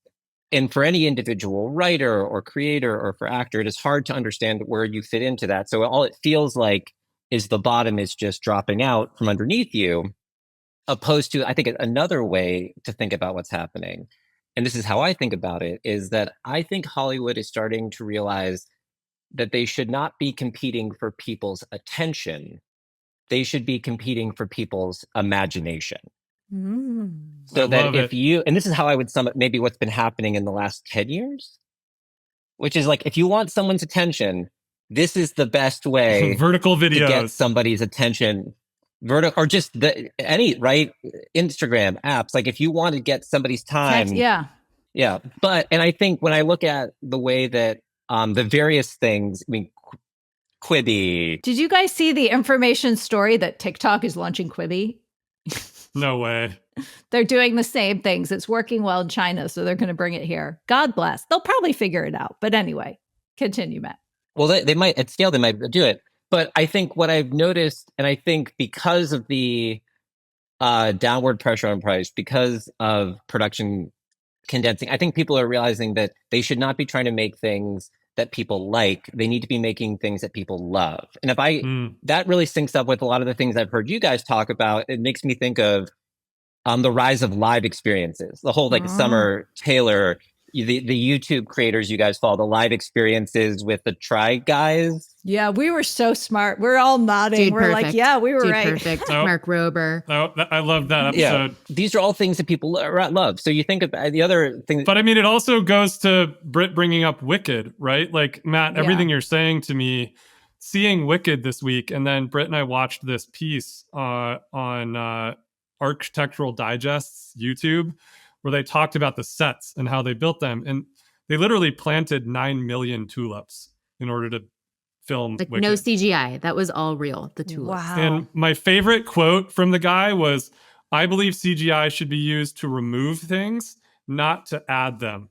And for any individual writer or creator or for actor, it is hard to understand where you fit into that. So all it feels like is the bottom is just dropping out from underneath you, opposed to, I think, another way to think about what's happening. And this is how I think about it, is that I think Hollywood is starting to realize that they should not be competing for people's attention. They should be competing for people's imagination. So that and this is how I would sum up maybe what's been happening in the last 10 years, which is if you want someone's attention, this is the best way vertical videos to get somebody's attention. Or just Instagram apps. If you want to get somebody's time. Yeah. But, and I think when I look at the way that the various things, Quibi. Did you guys see the information story that TikTok is launching Quibi? No way. They're doing the same things. It's working well in China, so they're going to bring it here. God bless. They'll probably figure it out. But anyway, continue, Matt. Well, they might, at scale, they might do it. But I think what I've noticed, and I think because of the downward pressure on price, because of production condensing, I think people are realizing that they should not be trying to make things that people like. They need to be making things that people love. And that really syncs up with a lot of the things I've heard you guys talk about. It makes me think of the rise of live experiences, the whole Summer Taylor, the YouTube creators you guys follow, the live experiences with the Try Guys. Yeah, we were so smart. We're all nodding. Dude, we're perfect. yeah, we were Dude, right. Perfect. Mark Rober. I love that episode. Yeah, these are all things that people love. So you think about the other thing. But I mean, it also goes to Brit bringing up Wicked, right? Matt, everything you're saying to me, seeing Wicked this week, and then Brit and I watched this piece on Architectural Digest's YouTube, where they talked about the sets and how they built them. And they literally planted 9 million tulips in order to film Like Wicked. no CGI. That was all real, the tulips. Wow. And my favorite quote from the guy was, "I believe CGI should be used to remove things, not to add them."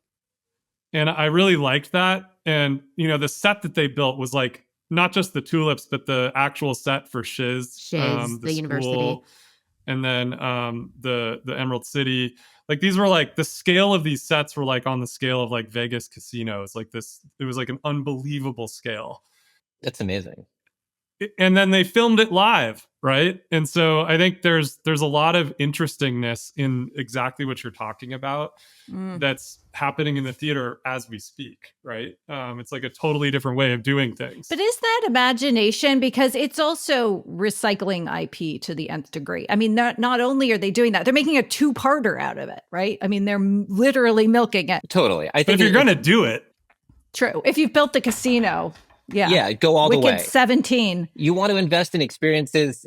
And I really liked that. And, the set that they built was like not just the tulips, but the actual set for Shiz, The university. and then the Emerald City. Like these were like the scale of these sets were like on the scale of like Vegas casinos. Like this, it was like an unbelievable scale. That's amazing. And then they filmed it live, right? And so I think there's a lot of interestingness in exactly what you're talking about that's happening in the theater as we speak, right? It's like a totally different way of doing things. But is that imagination? Because it's also recycling IP to the nth degree. I mean, not only are they doing that, they're making a two-parter out of it, right? I mean, they're literally milking it. Totally. I think but if you're going to do it. True. If you've built the casino, yeah, go all Wicked the way. 17. You want to invest in experiences.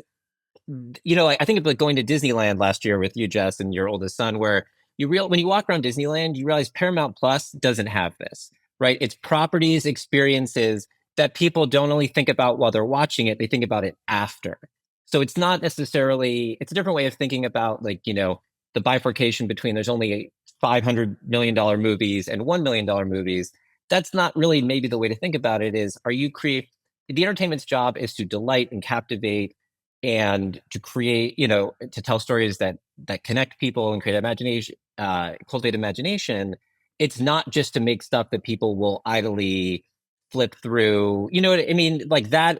I think of like going to Disneyland last year with you, Jess, and your oldest son, where when you walk around Disneyland, you realize Paramount Plus doesn't have this, right? It's properties, experiences that people don't only think about while they're watching it, they think about it after. So it's not necessarily, it's a different way of thinking about like, the bifurcation between there's only $500 million movies and $1 million movies. That's not really maybe the way to think about it. Is the entertainment's job is to delight and captivate and to create, to tell stories that connect people and create imagination, cultivate imagination. It's not just to make stuff that people will idly flip through. You know what I mean? Like the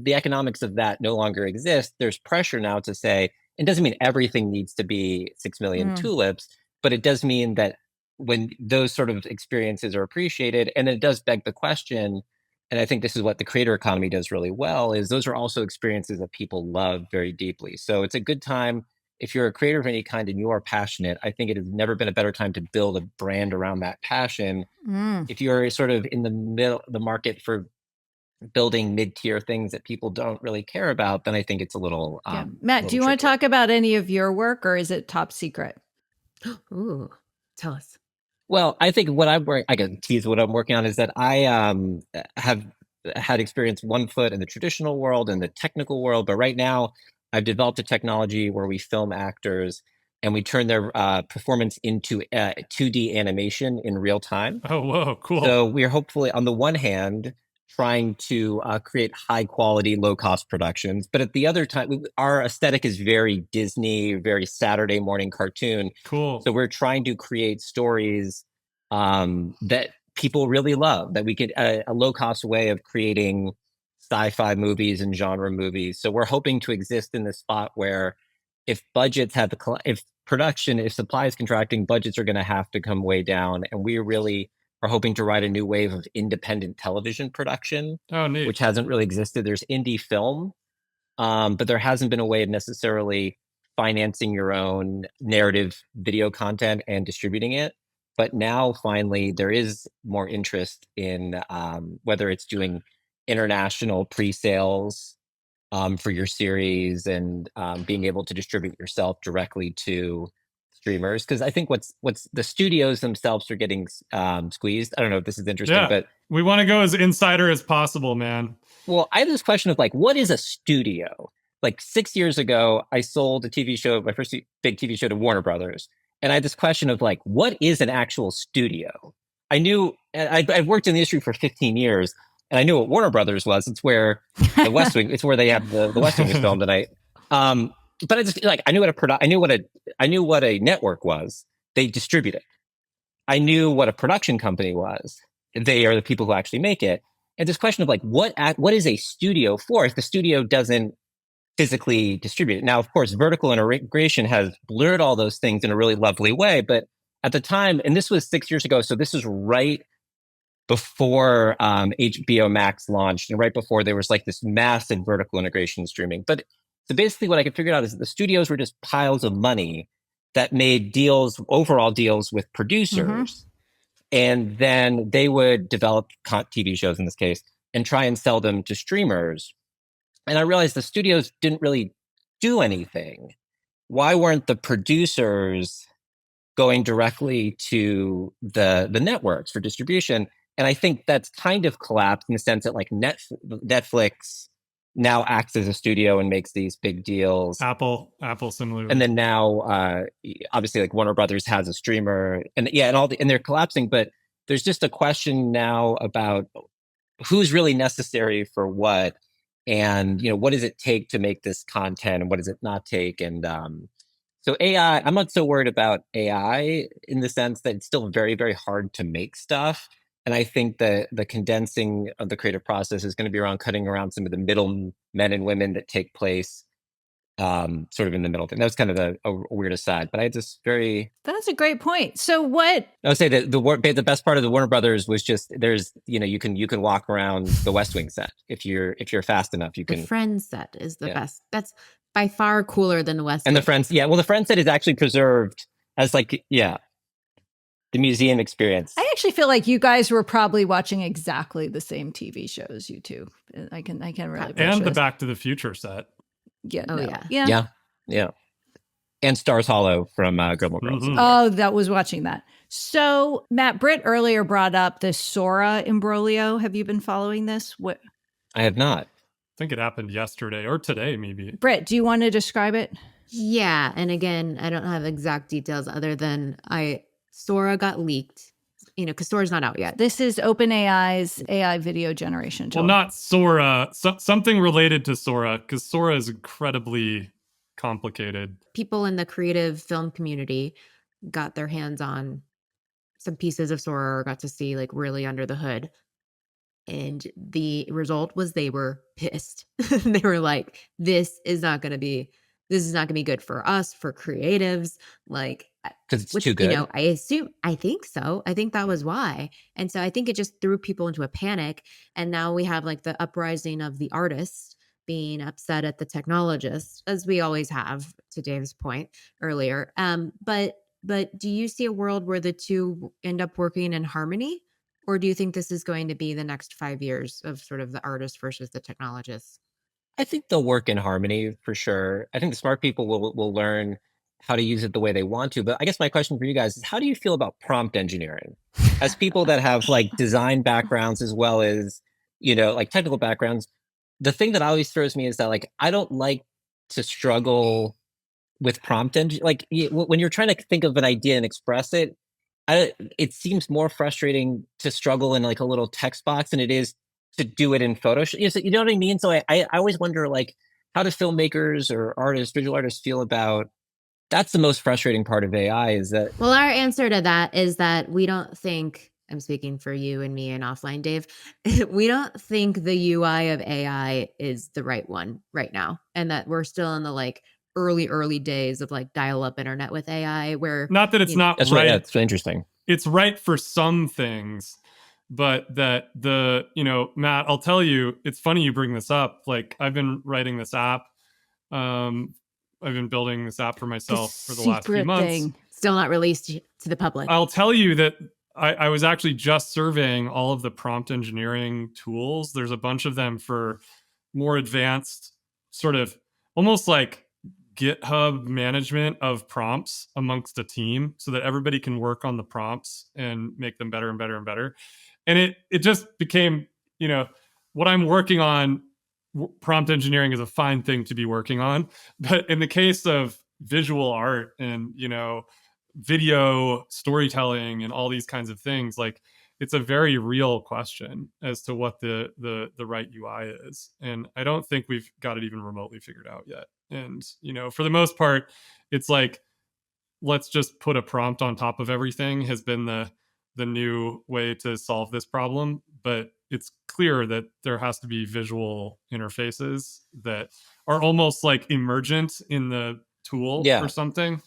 economics of that no longer exist. There's pressure now to say, it doesn't mean everything needs to be 6 million tulips, but it does mean that when those sort of experiences are appreciated, and then it does beg the question, and I think this is what the creator economy does really well, is those are also experiences that people love very deeply. So it's a good time if you're a creator of any kind and you are passionate. I think it has never been a better time to build a brand around that passion. If you're sort of in the market for building mid-tier things that people don't really care about, then I think it's a little Matt, do you want to talk about any of your work, or is it top secret? Ooh, tell us. Well, I think I can tease what I'm working on is that I have had experience one foot in the traditional world and the technical world, but right now I've developed a technology where we film actors and we turn their performance into 2D animation in real time. Oh, whoa, cool. So we're hopefully, on the one hand, trying to create high quality, low cost productions. But at the other time, our aesthetic is very Disney, very Saturday morning cartoon. Cool. So we're trying to create stories that people really love, that we could, a low cost way of creating sci-fi movies and genre movies. So we're hoping to exist in this spot where if supply is contracting, budgets are going to have to come way down. And we really are hoping to ride a new wave of independent television production, which hasn't really existed. There's indie film, but there hasn't been a way of necessarily financing your own narrative video content and distributing it. But now, finally, there is more interest in whether it's doing international pre-sales for your series and being able to distribute yourself directly to streamers, because I think what's the studios themselves are getting squeezed. I don't know if this is interesting, but we want to go as insider as possible, man. Well, I have this question of like, what is a studio? Like 6 years ago, I sold a TV show, my first big TV show, to Warner Brothers, and I had this question of like, what is an actual studio? I knew I'd worked in the industry for 15 years, and I knew what Warner Brothers was. It's where the West Wing. It's where they have the West Wing is filmed tonight. But I just like I knew what a network was. They distribute it. I knew what a production company was. They are the people who actually make it. And this question of like what is a studio for if the studio doesn't physically distribute it? Now, of course, vertical integration has blurred all those things in a really lovely way. But at the time, and this was 6 years ago, so this was right before HBO Max launched, and right before there was like this massive vertical integration streaming. But so basically what I could figure out is that the studios were just piles of money that made overall deals with producers. And then they would develop TV shows in this case and try and sell them to streamers. And I realized the studios didn't really do anything. Why weren't the producers going directly to the networks for distribution. And I think that's kind of collapsed in the sense that like Netflix now acts as a studio and makes these big deals. Apple similarly. And then now, obviously, like Warner Brothers has a streamer, and and they're collapsing. But there's just a question now about who's really necessary for what, and what does it take to make this content, and what does it not take? And so AI, I'm not so worried about AI in the sense that it's still very, very hard to make stuff. And I think that the condensing of the creative process is going to be around cutting around some of the middle men and women that take place sort of in the middle thing. That was kind of a weird aside, but I just That's a great point. So what? I would say that the best part of the Warner Brothers was just there's you can walk around the West Wing set if you're fast enough. You can. The Friends set is the best. That's by far cooler than the West. And the Friends, well, the Friends set is actually preserved as the museum experience. I actually feel like you guys were probably watching exactly the same TV shows. You two, I can really. And the Back to the Future set. Yeah. Oh, no. Yeah. And Stars Hollow from Gilmore Girls. Mhm. Oh, that was watching that. So Matt, Brit earlier brought up the Sora imbroglio. Have you been following this? What? I have not. I think it happened yesterday or today, maybe. Brit, do you want to describe it? Yeah, and again, I don't have exact details other than Sora got leaked. Because Sora's not out yet. This is OpenAI's AI video generation tool. Well, not Sora. Something related to Sora, because Sora is incredibly complicated. People in the creative film community got their hands on some pieces of Sora or got to see like really under the hood. And the result was they were pissed. They were like, this is not going to be good for us, for creatives. Like, because it's too good. I think so. I think that was why. And so I think it just threw people into a panic. And now we have like the uprising of the artists being upset at the technologists, as we always have, to Dave's point earlier. But do you see a world where the two end up working in harmony? Or do you think this is going to be the next 5 years of sort of the artist versus the technologists? I think they'll work in harmony for sure. I think the smart people will learn how to use it the way they want to. But I guess my question for you guys is, how do you feel about prompt engineering? As people that have like design backgrounds as well as, like technical backgrounds, the thing that always throws me is that like, I don't like to struggle with prompt engineering. Like when you're trying to think of an idea and express it, it seems more frustrating to struggle in like a little text box than it is to do it in Photoshop. You know what I mean? So I always wonder, like, how do filmmakers or artists, visual artists, feel about that's the most frustrating part of AI is that. Well, our answer to that is that we don't think, I'm speaking for you and me and offline Dave, we don't think the UI of AI is the right one right now. And that we're still in the like early days of like dial-up internet with AI where. Not that it's not That's right. That's interesting. It's right for some things, but that Matt, I'll tell you, it's funny you bring this up. Like I've been writing this app. I've been building this app for myself for the last few months. Still not released to the public. I'll tell you that I was actually just surveying all of the prompt engineering tools. There's a bunch of them for more advanced sort of almost like GitHub management of prompts amongst a team so that everybody can work on the prompts and make them better and better and better. And it just became, what I'm working on, prompt engineering is a fine thing to be working on. But in the case of visual art and, video storytelling and all these kinds of things, like it's a very real question as to what the right UI is. And I don't think we've got it even remotely figured out yet. And, for the most part, it's like, let's just put a prompt on top of everything has been the new way to solve this problem. But it's clear that there has to be visual interfaces that are almost like emergent in the tool or something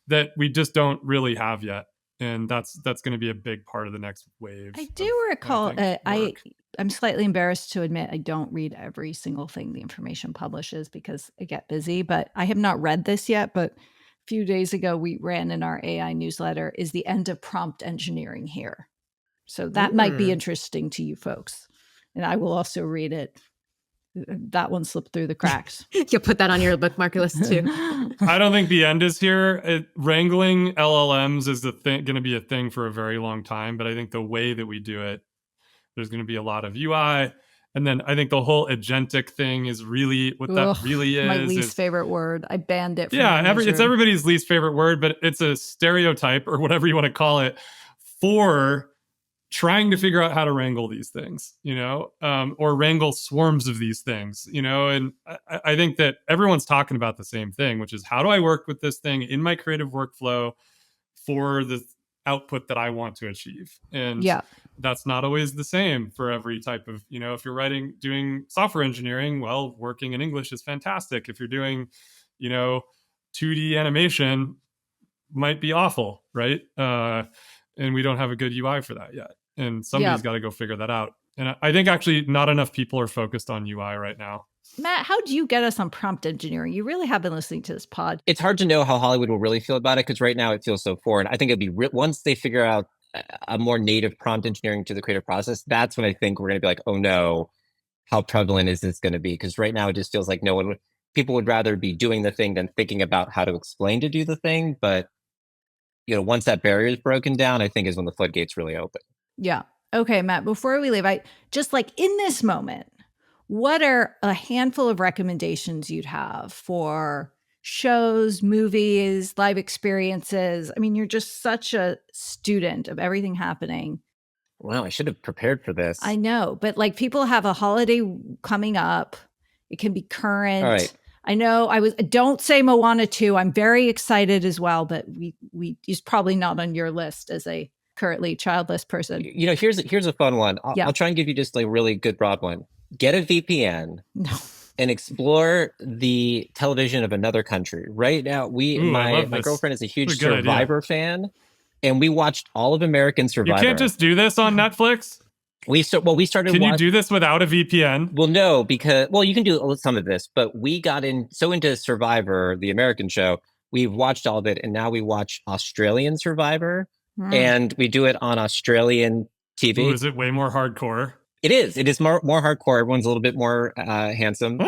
that we just don't really have yet. And that's going to be a big part of the next wave. I do recall, I'm slightly embarrassed to admit I don't read every single thing the information publishes because I get busy, but I have not read this yet. But a few days ago, we ran in our AI newsletter, is the end of prompt engineering here? So that might be interesting to you folks. And I will also read it that one slipped through the cracks. You'll put that on your bookmark list too. I don't think the end is here. Wrangling LLMs is going to be a thing for a very long time, but I think the way that we do it, there's going to be a lot of UI. And then I think the whole agentic thing is really what that really is. My least favorite word. I banned it. From it's everybody's least favorite word, but it's a stereotype or whatever you want to call it for trying to figure out how to wrangle these things, or wrangle swarms of these things, and I think that everyone's talking about the same thing, which is how do I work with this thing in my creative workflow for the output that I want to achieve? And that's not always the same for every type of, if you're doing software engineering, well, working in English is fantastic. If you're doing, 2D animation, might be awful, right? And we don't have a good UI for that yet. And somebody's got to go figure that out. And I think actually not enough people are focused on UI right now. Matt, how do you get us on prompt engineering? You really have been listening to this pod. It's hard to know how Hollywood will really feel about it because right now it feels so foreign. I think it'd be once they figure out a more native prompt engineering to the creative process, that's when I think we're going to be like, oh no, how prevalent is this going to be? Because right now it just feels like people would rather be doing the thing than thinking about how to explain to do the thing. But once that barrier is broken down, I think is when the floodgates really open. Yeah. Okay, Matt, before we leave, I just like in this moment, what are a handful of recommendations you'd have for shows, movies, live experiences? I mean, you're just such a student of everything happening. Wow, I should have prepared for this. I know, but like people have a holiday coming up. It can be current. All right. I know don't say Moana 2. I'm very excited as well, but he's probably not on your list as a currently childless person. Here's a fun one. I'll try and give you just a really good broad one. Get a VPN and explore the television of another country. Right now, my girlfriend is a huge Survivor fan, and we watched all of American Survivor. You can't just do this on Netflix? We started. Can you do this without a VPN? Well, no, because you can do some of this, but we got into Survivor, the American show. We've watched all of it, and now we watch Australian Survivor, and we do it on Australian TV. Ooh, is it way more hardcore? It is. It is more hardcore. Everyone's a little bit more handsome,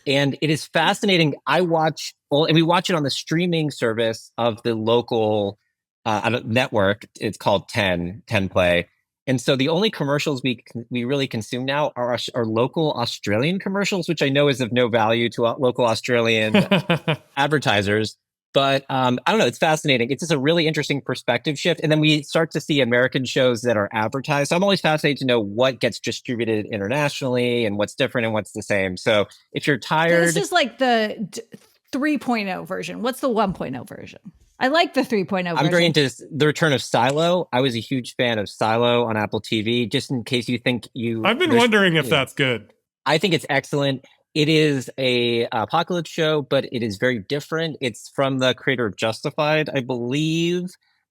and it is fascinating. And we watch it on the streaming service of the local network. It's called 10 Play. And so the only commercials we really consume now are local Australian commercials, which I know is of no value to local Australian advertisers. But I don't know. It's fascinating. It's just a really interesting perspective shift. And then we start to see American shows that are advertised. So I'm always fascinated to know what gets distributed internationally and what's different and what's the same. So if you're tired... This is like the 3.0 version. What's the 1.0 version? I like the 3.0 version. I'm very into the return of Silo. I was a huge fan of Silo on Apple TV, just in case you think I've been wondering if that's good. I think it's excellent. It is a apocalypse show, but it is very different. It's from the creator of Justified, I believe.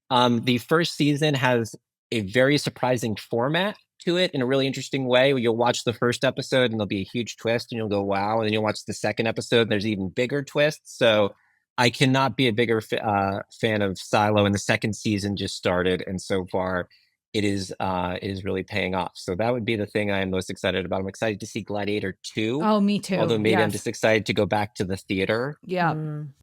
The first season has a very surprising format to it in a really interesting way. You'll watch the first episode and there'll be a huge twist and you'll go, wow. And then you'll watch the second episode and there's even bigger twists. So I cannot be a bigger fan of Silo, and the second season just started, and so far it is really paying off. So that would be the thing I am most excited about. I'm excited to see Gladiator 2. Oh, me too. Although maybe I'm just excited to go back to the theater. Yeah.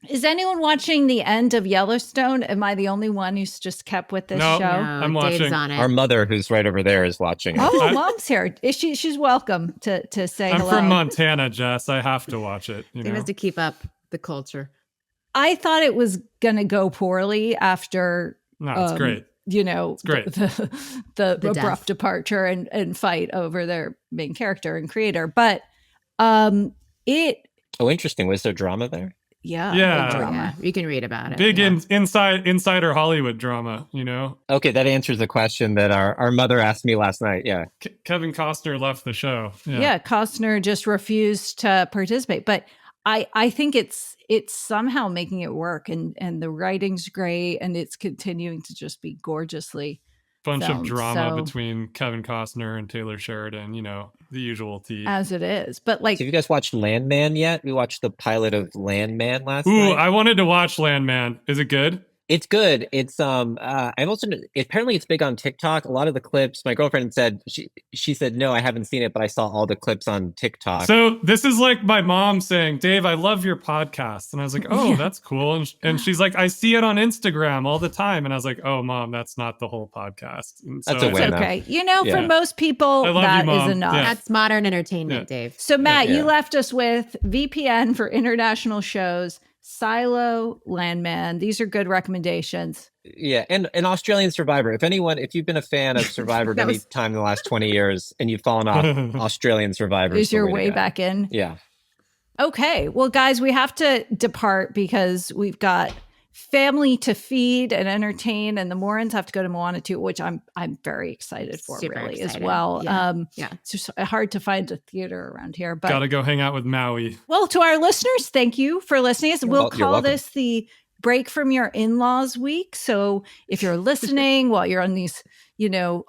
Is anyone watching the end of Yellowstone? Am I the only one who's just kept with this show? No, I'm watching. Dave's on it. Our mother, who's right over there, is watching it. Oh, Mom's here. She's welcome to say I'm hello. from Montana, Jess. I have to watch it. Dave has to keep up the culture. I thought it was going to go poorly after... No, it's great. It's great. The abrupt death. departure and fight over their main character and creator. But it... Oh, interesting. Was there drama there? Yeah. Yeah. You can read about it. Big insider Hollywood drama, Okay, that answers the question that our mother asked me last night. Yeah. Kevin Costner left the show. Yeah, Costner just refused to participate. But I think it's somehow making it work, and the writing's great, and it's continuing to just be gorgeously Bunch filmed. of drama So, between Kevin Costner and Taylor Sheridan, the usual tea. as it is. But like, Have you guys watched Landman yet? We watched the pilot of Landman last Ooh, night. I wanted to watch Landman. Is it good? It's good. It's I've also apparently it's big on TikTok. A lot of the clips. My girlfriend said she said no, I haven't seen it, but I saw all the clips on TikTok. So this is like my mom saying, "Dave, I love your podcast," and I was like, "Oh, that's cool." And she's like, "I see it on Instagram all the time," and I was like, "Oh, Mom, that's not the whole podcast." And That's a win. Okay, for most people, I love that you, Mom. is enough. Yeah. That's modern entertainment, Dave. So Matt, Yeah. you left us with VPN for international shows, Silo, Landman. These are good recommendations. Yeah, and Australian Survivor. If you've been a fan of Survivor at any time in the last 20 years and you've fallen off, Australian Survivor Is your the way to go. back in? Yeah. Okay. Well, guys, we have to depart because we've got family to feed and entertain, and the Morans have to go to Moana 2, which I'm very excited for, Super really, excited. as well. Yeah. It's just hard to find a theater around here. But Gotta go hang out with Maui. well, to our listeners, thank you for listening. We'll You're call welcome. this the break from your in-laws week. So if you're listening while you're on these,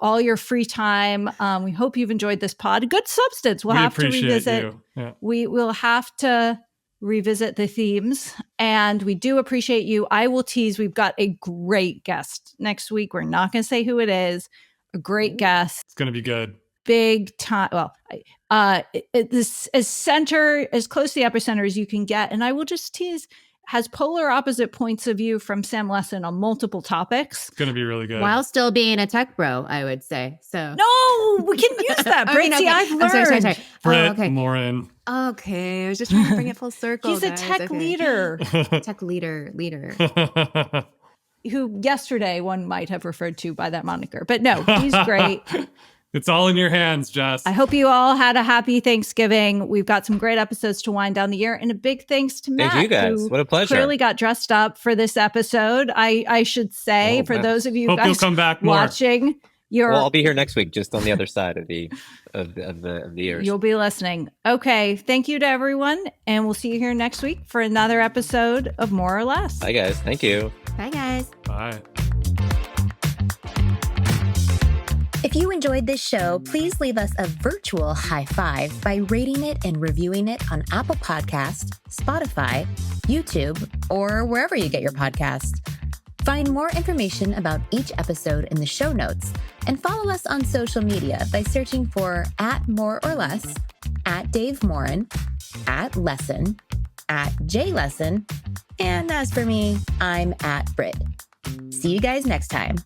all your free time, we hope you've enjoyed this pod. Good substance. We'll We have to appreciate revisit. you. Yeah. We will have to revisit the themes, and we do appreciate you. I will tease, we've got a great guest next week. We're not going to say who it is. A great guest. It's gonna be good. Big time. Well, this as close to the epicenter as you can get. And I will just tease, has polar opposite points of view from Sam Lessin on multiple topics. It's gonna be really good. While still being a tech bro, I would say. So No, we can use that. I Brit, mean, see, okay. I've I'm learned. sorry. Brit, okay. Morin. Okay. I was just trying to bring it full circle. He's a guys. tech Okay. leader Tech leader. who yesterday one might have referred to by that moniker. But no, he's great. It's all in your hands, Jess. I hope you all had a happy Thanksgiving. We've got some great episodes to wind down the year. And a big thanks to Matt. Thank you guys. Who What a pleasure. clearly got dressed up for this episode. I should say, Oh, for man. those of you Hope you'll guys come back more. watching, Well, I'll be here next week, just on the other side of the years. you'll be listening. Okay. Thank you to everyone. And we'll see you here next week for another episode of More or Less. Bye, guys. Thank you. Bye, guys. Bye. If you enjoyed this show, please leave us a virtual high five by rating it and reviewing it on Apple Podcasts, Spotify, YouTube, or wherever you get your podcasts. Find more information about each episode in the show notes and follow us on social media by searching for @MoreOrLess, @DaveMorin, @Lesson, @JLesson, and as for me, I'm @Brit. See you guys next time.